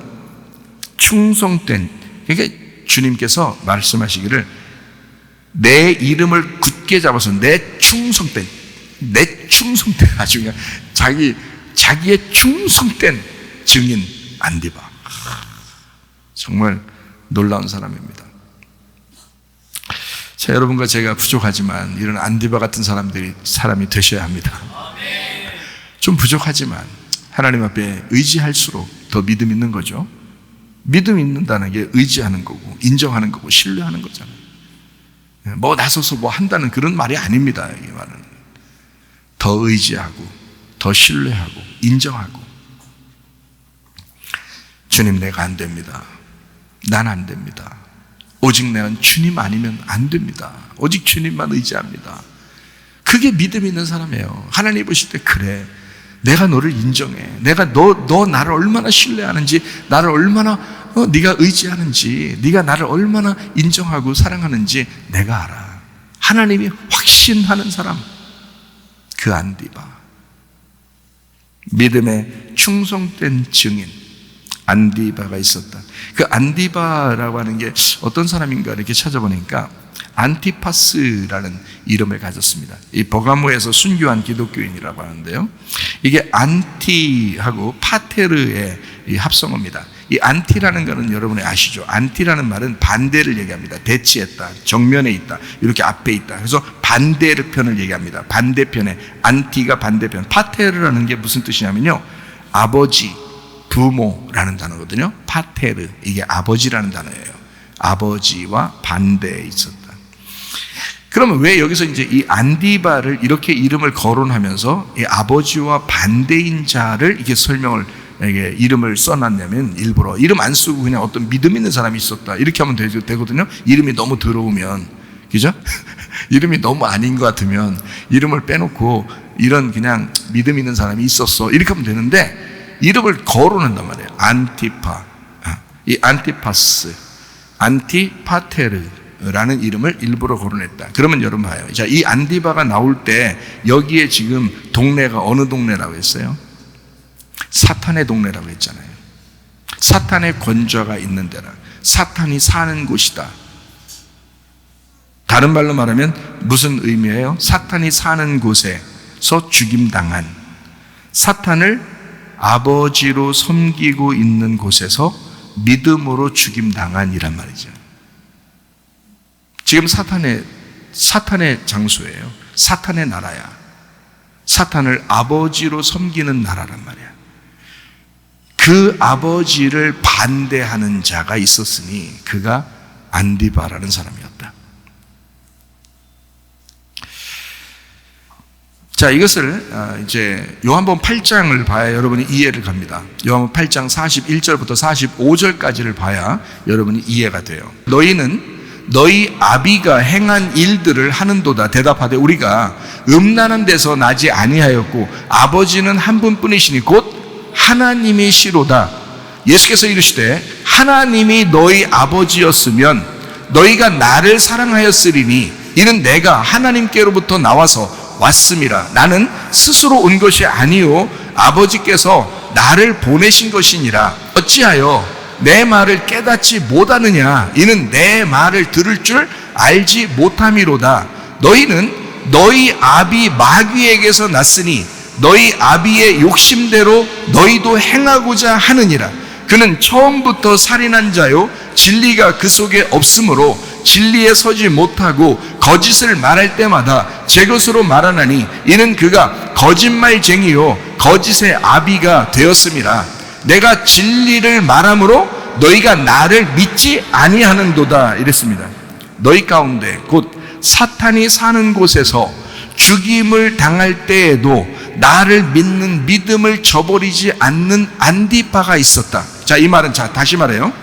충성된, 그러니까 주님께서 말씀하시기를 내 이름을 굳게 잡아서 내 충성된 아주 그냥 자기의 충성된 증인 안디바. 정말 놀라운 사람입니다. 자, 여러분과 제가 부족하지만 이런 안디바 같은 사람이 되셔야 합니다. 좀 부족하지만 하나님 앞에 의지할수록 더 믿음 있는 거죠. 믿음 있는다는 게 의지하는 거고 인정하는 거고 신뢰하는 거잖아요. 뭐 나서서 뭐 한다는 그런 말이 아닙니다. 이 말은 더 의지하고 더 신뢰하고 인정하고, 주님 내가 안 됩니다. 난 안 됩니다. 오직 내가 주님 아니면 안 됩니다. 오직 주님만 의지합니다. 그게 믿음 있는 사람이에요. 하나님 보실 때 그래, 내가 너를 인정해. 내가 너 나를 얼마나 신뢰하는지, 나를 얼마나 네가 의지하는지, 네가 나를 얼마나 인정하고 사랑하는지 내가 알아. 하나님이 확신하는 사람, 그 안디바. 믿음의 충성된 증인 안디바가 있었다. 그 안디바라고 하는 게 어떤 사람인가 이렇게 찾아보니까 안티파스라는 이름을 가졌습니다. 이 버가모에서 순교한 기독교인이라고 하는데요, 이게 안티하고 파테르의 이 합성어입니다. 이 안티라는 것은 여러분이 아시죠? 안티라는 말은 반대를 얘기합니다. 대치했다, 정면에 있다, 이렇게 앞에 있다. 그래서 반대편을 얘기합니다. 반대편에, 안티가 반대편. 파테르라는 게 무슨 뜻이냐면요, 아버지, 부모라는 단어거든요. 파테르, 이게 아버지라는 단어예요. 아버지와 반대에 있었다. 그러면 왜 여기서 이제 이 안디바를 이렇게 이름을 거론하면서 이 아버지와 반대인 자를 이렇게 설명을, 이게 이름을 써놨냐면, 일부러 이름 안 쓰고 그냥 어떤 믿음 있는 사람이 있었다 이렇게 하면 되거든요. 이름이 너무 더러우면, 그죠? 이름이 너무 아닌 것 같으면 이름을 빼놓고 이런 그냥 믿음 있는 사람이 있었어 이렇게 하면 되는데, 이름을 거론한단 말이에요. 안티파, 이 안티파스, 안티파테르라는 이름을 일부러 거론했다. 그러면 여러분 봐요. 자, 이 안디바가 나올 때 여기에 지금 동네가 어느 동네라고 했어요? 사탄의 동네라고 했잖아요. 사탄의 권좌가 있는 데라, 사탄이 사는 곳이다. 다른 말로 말하면 무슨 의미예요? 사탄이 사는 곳에서 죽임당한, 사탄을 아버지로 섬기고 있는 곳에서 믿음으로 죽임당한이란 말이죠. 지금 사탄의 장소예요. 사탄의 나라야. 사탄을 아버지로 섬기는 나라란 말이야. 그 아버지를 반대하는 자가 있었으니 그가 안디바라는 사람이었다. 자, 이것을 이제 요한복음 8장을 봐야 여러분이 이해를 갑니다. 요한복음 8장 41절부터 45절까지를 봐야 여러분이 이해가 돼요. 너희는 너희 아비가 행한 일들을 하는도다. 대답하되 우리가 음란한 데서 나지 아니하였고 아버지는 한 분뿐이시니 곧 하나님이시로다. 예수께서 이르시되 하나님이 너희 아버지였으면 너희가 나를 사랑하였으리니 이는 내가 하나님께로부터 나와서 왔음이라. 나는 스스로 온 것이 아니요 아버지께서 나를 보내신 것이니라. 어찌하여 내 말을 깨닫지 못하느냐? 이는 내 말을 들을 줄 알지 못함이로다. 너희는 너희 아비 마귀에게서 났으니 너희 아비의 욕심대로 너희도 행하고자 하느니라. 그는 처음부터 살인한 자요 진리가 그 속에 없으므로 진리에 서지 못하고 거짓을 말할 때마다 제 것으로 말하나니 이는 그가 거짓말쟁이요 거짓의 아비가 되었음이라. 내가 진리를 말함으로 너희가 나를 믿지 아니하는도다. 이랬습니다. 너희 가운데 곧 사탄이 사는 곳에서 죽임을 당할 때에도 나를 믿는 믿음을 저버리지 않는 안디바가 있었다. 자, 이 말은, 자, 다시 말해요.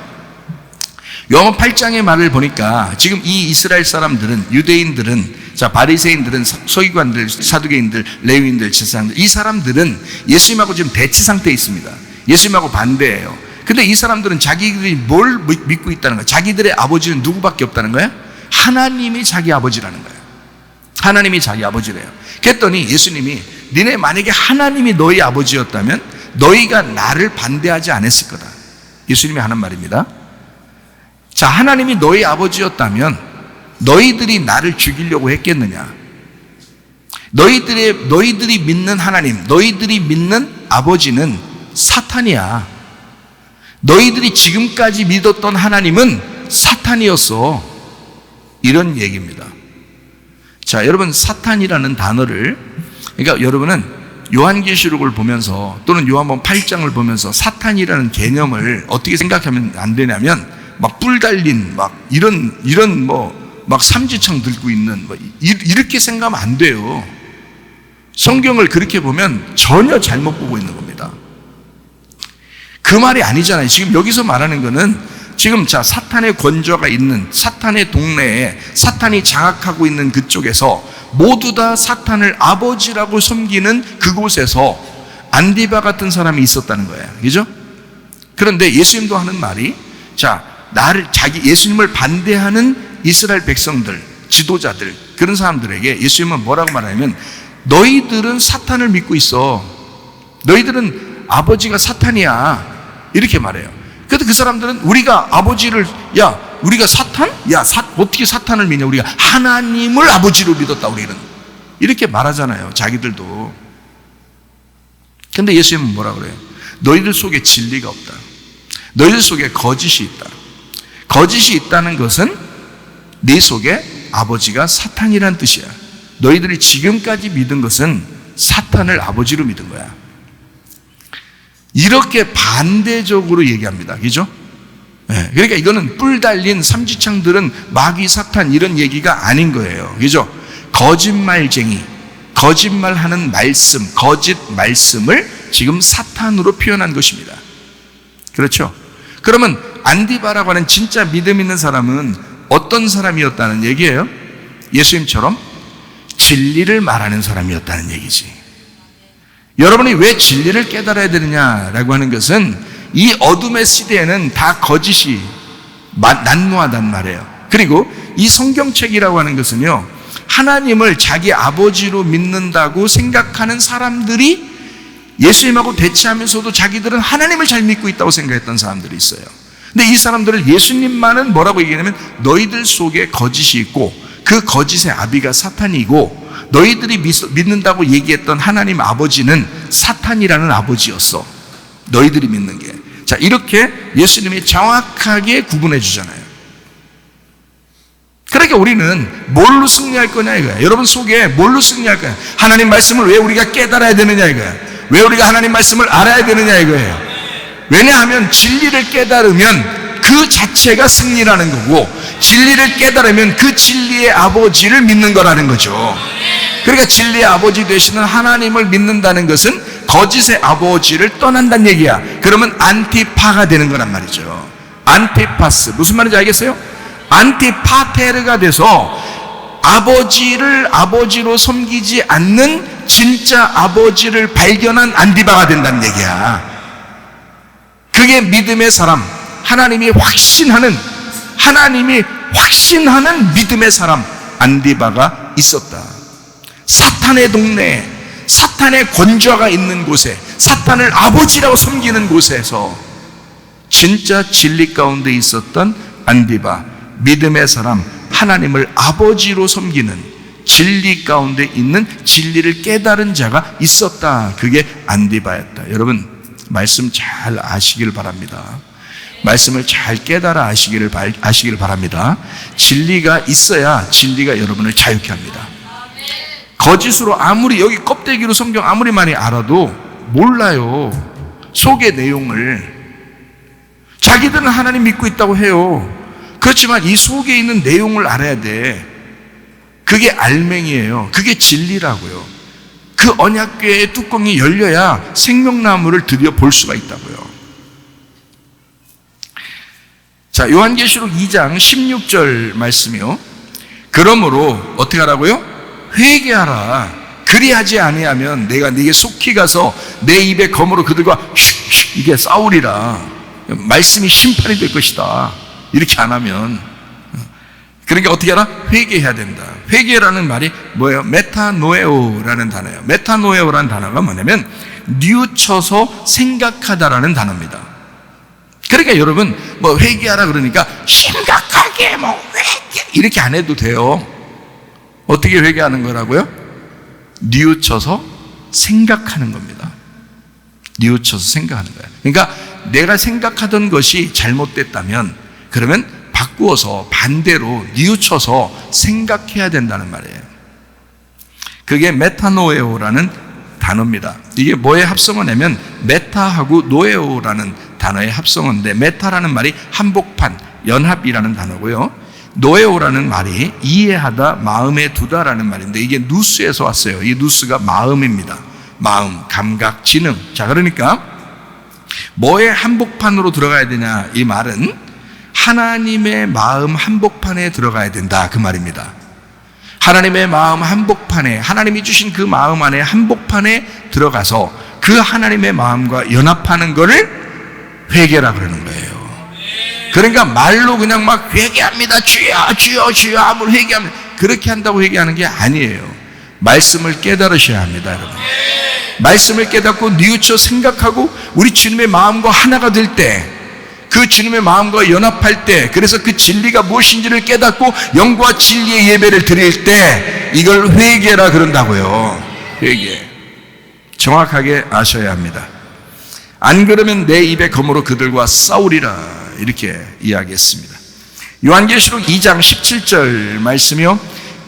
요한복음 8장의 말을 보니까 지금 이 이스라엘 사람들은, 유대인들은, 자, 바리새인들은, 서기관들, 사두개인들, 레위인들, 제사장들, 이 사람들은 예수님하고 지금 대치 상태에 있습니다. 예수님하고 반대예요. 근데 이 사람들은 자기들이 뭘 믿고 있다는 거야? 자기들의 아버지는 누구밖에 없다는 거야? 하나님이 자기 아버지라는 거예요. 하나님이 자기 아버지래요. 그랬더니 예수님이 니네 만약에 하나님이 너희 아버지였다면 너희가 나를 반대하지 않았을 거다. 예수님이 하는 말입니다. 자, 하나님이 너희 아버지였다면 너희들이 나를 죽이려고 했겠느냐? 너희들이 믿는 하나님, 너희들이 믿는 아버지는 사탄이야. 너희들이 지금까지 믿었던 하나님은 사탄이었어. 이런 얘기입니다. 자, 여러분, 사탄이라는 단어를, 그러니까 여러분은 요한계시록을 보면서 또는 요한복음 8장을 보면서 사탄이라는 개념을 어떻게 생각하면 안 되냐면 막 뿔 달린 막 이런 막 삼지창 들고 있는 이렇게 생각하면 안 돼요. 성경을 그렇게 보면 전혀 잘못 보고 있는 겁니다. 그 말이 아니잖아요. 지금 여기서 말하는 거는 지금 자, 사탄의 권좌가 있는 사탄의 동네에 사탄이 장악하고 있는 그쪽에서 모두 다 사탄을 아버지라고 섬기는 그곳에서 안디바 같은 사람이 있었다는 거예요. 그죠? 그런데 예수님도 하는 말이, 자, 예수님을 반대하는 이스라엘 백성들, 지도자들, 그런 사람들에게 예수님은 뭐라고 말하냐면 너희들은 사탄을 믿고 있어. 너희들은 아버지가 사탄이야. 이렇게 말해요. 그래도 그 사람들은 우리가 아버지를, 우리가 사탄? 어떻게 사탄을 믿냐? 우리가 하나님을 아버지로 믿었다, 우리는. 이렇게 말하잖아요, 자기들도. 근데 예수님은 뭐라 그래요? 너희들 속에 진리가 없다. 너희들 속에 거짓이 있다. 거짓이 있다는 것은 네 속에 아버지가 사탄이란 뜻이야. 너희들이 지금까지 믿은 것은 사탄을 아버지로 믿은 거야. 이렇게 반대적으로 얘기합니다. 그죠? 네, 그러니까 이거는 뿔 달린 삼지창들은 마귀, 사탄 이런 얘기가 아닌 거예요. 그죠? 거짓말쟁이, 거짓말하는 말씀, 거짓 말씀을 지금 사탄으로 표현한 것입니다. 그렇죠? 그러면 안디바라고 하는 진짜 믿음 있는 사람은 어떤 사람이었다는 얘기예요? 예수님처럼 진리를 말하는 사람이었다는 얘기지. 여러분이 왜 진리를 깨달아야 되느냐라고 하는 것은 이 어둠의 시대에는 다 거짓이 난무하단 말이에요. 그리고 이 성경책이라고 하는 것은요, 하나님을 자기 아버지로 믿는다고 생각하는 사람들이 예수님하고 대치하면서도 자기들은 하나님을 잘 믿고 있다고 생각했던 사람들이 있어요. 근데 이 사람들을 예수님만은 뭐라고 얘기하냐면 너희들 속에 거짓이 있고 그 거짓의 아비가 사탄이고 너희들이 믿는다고 얘기했던 하나님 아버지는 사탄이라는 아버지였어. 너희들이 믿는 게. 자, 이렇게 예수님이 정확하게 구분해 주잖아요. 그러니까 우리는 뭘로 승리할 거냐 이거야. 여러분 속에 뭘로 승리할 거야. 하나님 말씀을 왜 우리가 깨달아야 되느냐 이거야. 왜 우리가 하나님 말씀을 알아야 되느냐 이거예요. 왜냐하면 진리를 깨달으면 그 자체가 승리라는 거고, 진리를 깨달으면 그 진리의 아버지를 믿는 거라는 거죠. 그러니까 진리의 아버지 되시는 하나님을 믿는다는 것은 거짓의 아버지를 떠난다는 얘기야. 그러면 안티파가 되는 거란 말이죠. 안티파스, 무슨 말인지 알겠어요? 안티파테르가 돼서 아버지를 아버지로 섬기지 않는 진짜 아버지를 발견한 안디바가 된다는 얘기야. 그게 믿음의 사람, 하나님이 확신하는 믿음의 사람 안디바가 있었다. 사탄의 동네에, 사탄의 권좌가 있는 곳에, 사탄을 아버지라고 섬기는 곳에서 진짜 진리 가운데 있었던 안디바, 믿음의 사람, 하나님을 아버지로 섬기는 진리 가운데 있는 진리를 깨달은 자가 있었다. 그게 안디바였다. 여러분, 말씀 잘 아시길 바랍니다. 말씀을 잘 깨달아 아시기를 바랍니다. 진리가 있어야 진리가 여러분을 자유케 합니다. 거짓으로 아무리 여기 껍데기로 성경 아무리 많이 알아도 몰라요. 속의 내용을. 자기들은 하나님 믿고 있다고 해요. 그렇지만 이 속에 있는 내용을 알아야 돼. 그게 알맹이에요. 그게 진리라고요. 그 언약궤의 뚜껑이 열려야 생명나무를 드디어 볼 수가 있다고요. 자, 요한계시록 2장 16절 말씀이요. 그러므로 어떻게 하라고요? 회개하라. 그리하지 아니하면 내가 네게 속히 가서 내 입에 검으로 그들과 이게 싸우리라. 말씀이 심판이 될 것이다. 이렇게 안 하면. 그러니까 어떻게 하라? 회개해야 된다. 회개라는 말이 뭐예요? 메타노에오라는 단어예요. 메타노에오라는 단어가 뭐냐면 뉘우쳐서 생각하다라는 단어입니다. 그러니까 여러분 뭐 회개하라 그러니까 심각하게 뭐 회개 이렇게 안 해도 돼요. 어떻게 회개하는 거라고요? 뉘우쳐서 생각하는 겁니다. 뉘우쳐서 생각하는 거예요. 그러니까 내가 생각하던 것이 잘못됐다면 그러면 바꾸어서 반대로 뉘우쳐서 생각해야 된다는 말이에요. 그게 메타노에오라는 단어입니다. 이게 뭐의 합성어냐면 메타하고 노에오라는 단어의 합성어인데 메타라는 말이 한복판, 연합이라는 단어고요. 노에오라는 말이 이해하다, 마음에 두다라는 말인데 이게 누스에서 왔어요. 이 누스가 마음입니다. 마음, 감각, 지능. 자, 그러니까 뭐의 한복판으로 들어가야 되냐? 이 말은 하나님의 마음 한복판에 들어가야 된다. 그 말입니다. 하나님의 마음 한복판에, 하나님이 주신 그 마음 안에 한복판에 들어가서 그 하나님의 마음과 연합하는 것을 회개라 그러는 거예요. 그러니까 말로 그냥 막 회개합니다. 주여, 주여, 주여 하면 회개합니다. 그렇게 한다고 회개하는 게 아니에요. 말씀을 깨달으셔야 합니다, 여러분. 말씀을 깨닫고 뉘우쳐 생각하고 우리 주님의 마음과 하나가 될 때, 그 주님의 마음과 연합할 때, 그래서 그 진리가 무엇인지를 깨닫고 영과 진리의 예배를 드릴 때 이걸 회개라 그런다고요. 회개. 정확하게 아셔야 합니다. 안 그러면 내 입에 검으로 그들과 싸우리라 이렇게 이야기했습니다. 요한계시록 2장 17절 말씀이요.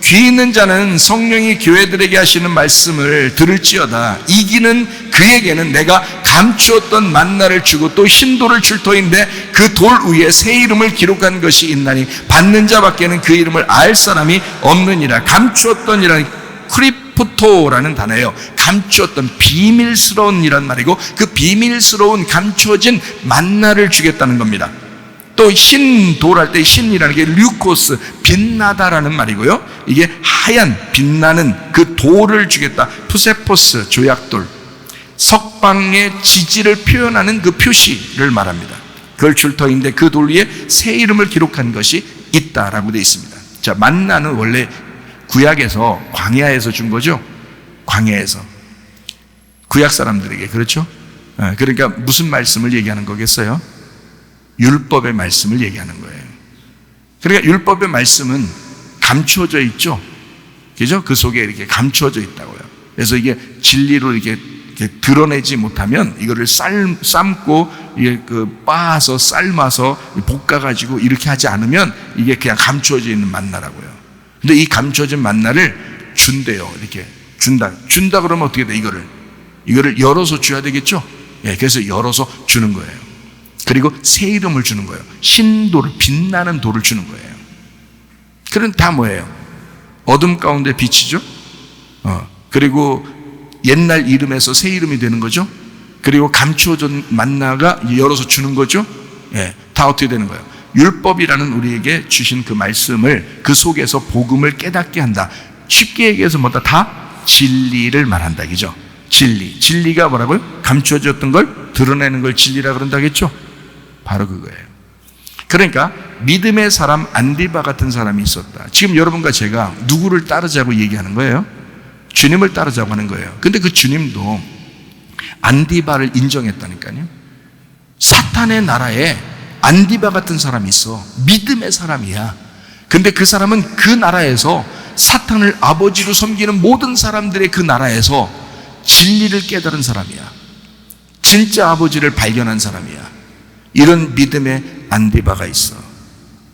귀 있는 자는 성령이 교회들에게 하시는 말씀을 들을지어다. 이기는 그에게는 내가 감추었던 만나를 주고 또 흰돌을 줄 터인데 그 돌 위에 새 이름을 기록한 것이 있나니 받는 자밖에는 그 이름을 알 사람이 없느니라. 감추었던이라는 크리프토라는 단어예요. 감추었던, 비밀스러운 이란 말이고 그 비밀스러운 감추어진 만나를 주겠다는 겁니다. 또 흰 돌 할 때 흰이라는 게 류코스, 빛나다라는 말이고요. 이게 하얀 빛나는 그 돌을 주겠다. 푸세포스, 조약돌. 석방의 지지를 표현하는 그 표시를 말합니다. 그걸 줄 터인데 그 돌 위에 새 이름을 기록한 것이 있다라고 되어 있습니다. 자, 만나는 원래 구약에서, 광야에서 준 거죠. 광야에서 구약 사람들에게. 그렇죠? 그러니까 무슨 말씀을 얘기하는 거겠어요? 율법의 말씀을 얘기하는 거예요. 그러니까 율법의 말씀은 감추어져 있죠. 그죠? 그 속에 이렇게 감추어져 있다고요. 그래서 이게 진리로 이렇게 드러내지 못하면 이거를 삶고 이게 빻아서 삶아서 볶아가지고 이렇게 하지 않으면 이게 그냥 감추어져 있는 만나라고요. 근데 이 감추어진 만나를 준대요. 이렇게 준다 그러면 어떻게 돼? 이거를 열어서 줘야 되겠죠? 예, 그래서 열어서 주는 거예요. 그리고 새 이름을 주는 거예요. 신돌을, 빛나는 돌을 주는 거예요. 그럼 다 뭐예요? 어둠 가운데 빛이죠. 그리고 옛날 이름에서 새 이름이 되는 거죠. 그리고 감추어진 만나가 열어서 주는 거죠. 예, 다 어떻게 되는 거예요? 율법이라는 우리에게 주신 그 말씀을 그 속에서 복음을 깨닫게 한다. 쉽게 얘기해서 뭐다? 다 진리를 말한다. 그죠? 진리가 뭐라고요? 감추어졌던 걸 드러내는 걸 진리라 그런다겠죠? 바로 그거예요. 그러니까 믿음의 사람 안디바 같은 사람이 있었다. 지금 여러분과 제가 누구를 따르자고 얘기하는 거예요? 주님을 따르자고 하는 거예요. 근데 그 주님도 안디바를 인정했다니까요. 사탄의 나라에 안디바 같은 사람이 있어. 믿음의 사람이야. 근데 그 사람은 그 나라에서 사탄을 아버지로 섬기는 모든 사람들의 그 나라에서 진리를 깨달은 사람이야. 진짜 아버지를 발견한 사람이야. 이런 믿음의 안디바가 있어.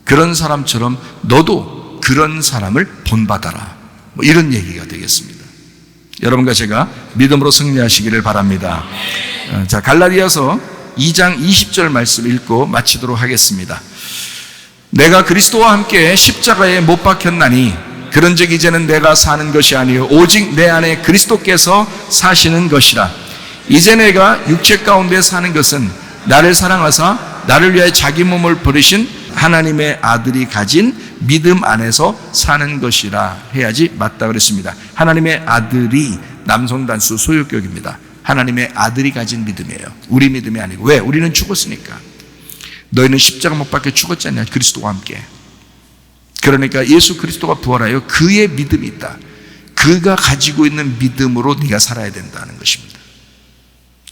그런 사람처럼 너도 그런 사람을 본받아라. 뭐 이런 얘기가 되겠습니다. 여러분과 제가 믿음으로 승리하시기를 바랍니다. 자, 갈라디아서 2장 20절 말씀 읽고 마치도록 하겠습니다. 내가 그리스도와 함께 십자가에 못 박혔나니 그런즉 이제는 내가 사는 것이 아니요 오직 내 안에 그리스도께서 사시는 것이라. 이제 내가 육체 가운데 사는 것은 나를 사랑하사 나를 위하여 자기 몸을 버리신 하나님의 아들이 가진 믿음 안에서 사는 것이라 해야지 맞다 그랬습니다. 하나님의 아들이 남성 단수 소유격입니다. 하나님의 아들이 가진 믿음이에요. 우리 믿음이 아니고. 왜? 우리는 죽었으니까. 너희는 십자가 못 박혀 죽었지 않냐? 그리스도와 함께. 그러니까 예수 그리스도가 부활하여 그의 믿음이 있다. 그가 가지고 있는 믿음으로 네가 살아야 된다는 것입니다.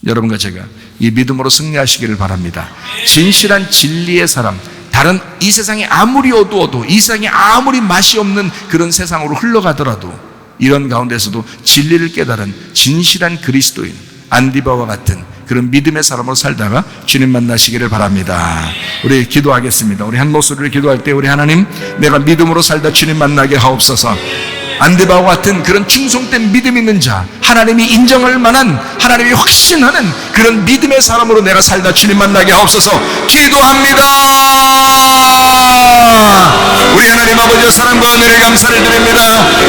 여러분과 제가 이 믿음으로 승리하시기를 바랍니다. 진실한 진리의 사람, 다른 이 세상이 아무리 어두워도, 이 세상이 아무리 맛이 없는 그런 세상으로 흘러가더라도 이런 가운데서도 진리를 깨달은 진실한 그리스도인 안디바와 같은 그런 믿음의 사람으로 살다가 주님 만나시기를 바랍니다. 우리 기도하겠습니다. 우리 한 목소리를 기도할 때 우리 하나님, 내가 믿음으로 살다 주님 만나게 하옵소서. 안디바와 같은 그런 충성된 믿음 있는 자, 하나님이 인정할 만한, 하나님이 확신하는 그런 믿음의 사람으로 내가 살다 주님 만나게 하옵소서. 기도합니다. 우리 하나님 아버지의 사랑과 은혜를 감사를 드립니다.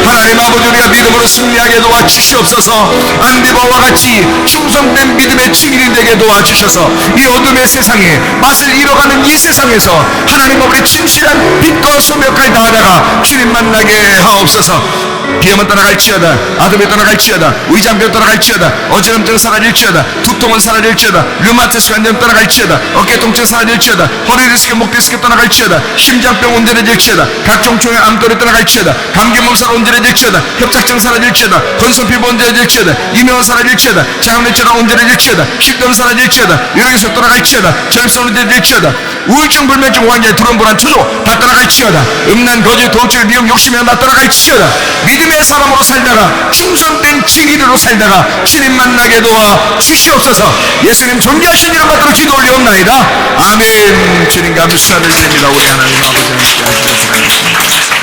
하나님 아버지, 우리가 믿음으로 승리하게 도와주시옵소서. 안디바와 같이 충성된 믿음의 증인이 되게 도와주셔서 이 어둠의 세상에 맛을 잃어가는 이 세상에서 하나님 아버지 진실한 빛과 소명 역할을 다하다가 주님 만나게 하옵소서. 비염은 떠나갈지어다, 아픔이 떠나갈지어다, 위장병 떠나갈지어다, 어지럼증 사라질지어다, 두통은 사라질지어다, 류마티스 관절 떠나갈지어다, 어깨 통증 사라질지어다, 허리 디스크, 목 디스크 떠나갈지어다, 심장병 온전해질지어다, 각종 종의 암돌이 떠나갈지어다, 감기 몸살 온전해질지어다, 협착증 사라질지어다, 건선피부 온전해질지어다, 이명은 사라질지어다, 장암내처럼 온전해질지어다, 식도는 사라질지어다, 유령에서 떠나갈지어다, 전립선 온전해질지어다, 우울증, 불면증, 환자, 불안불안, 초조 다 떠나갈지어다, 음란, 거짓, 도둑질, 미움, 욕심이 다 떠나갈지어다. 믿음의 사람으로 살다가 충성된 증인으로 살다가 주님 만나게 도와 주시옵소서. 예수님 존귀하신 이름 받들어 기도 올리옵나이다. 아멘. 주님 감사를 드립니다. 우리 하나님 아버지 함께 하시옵소서.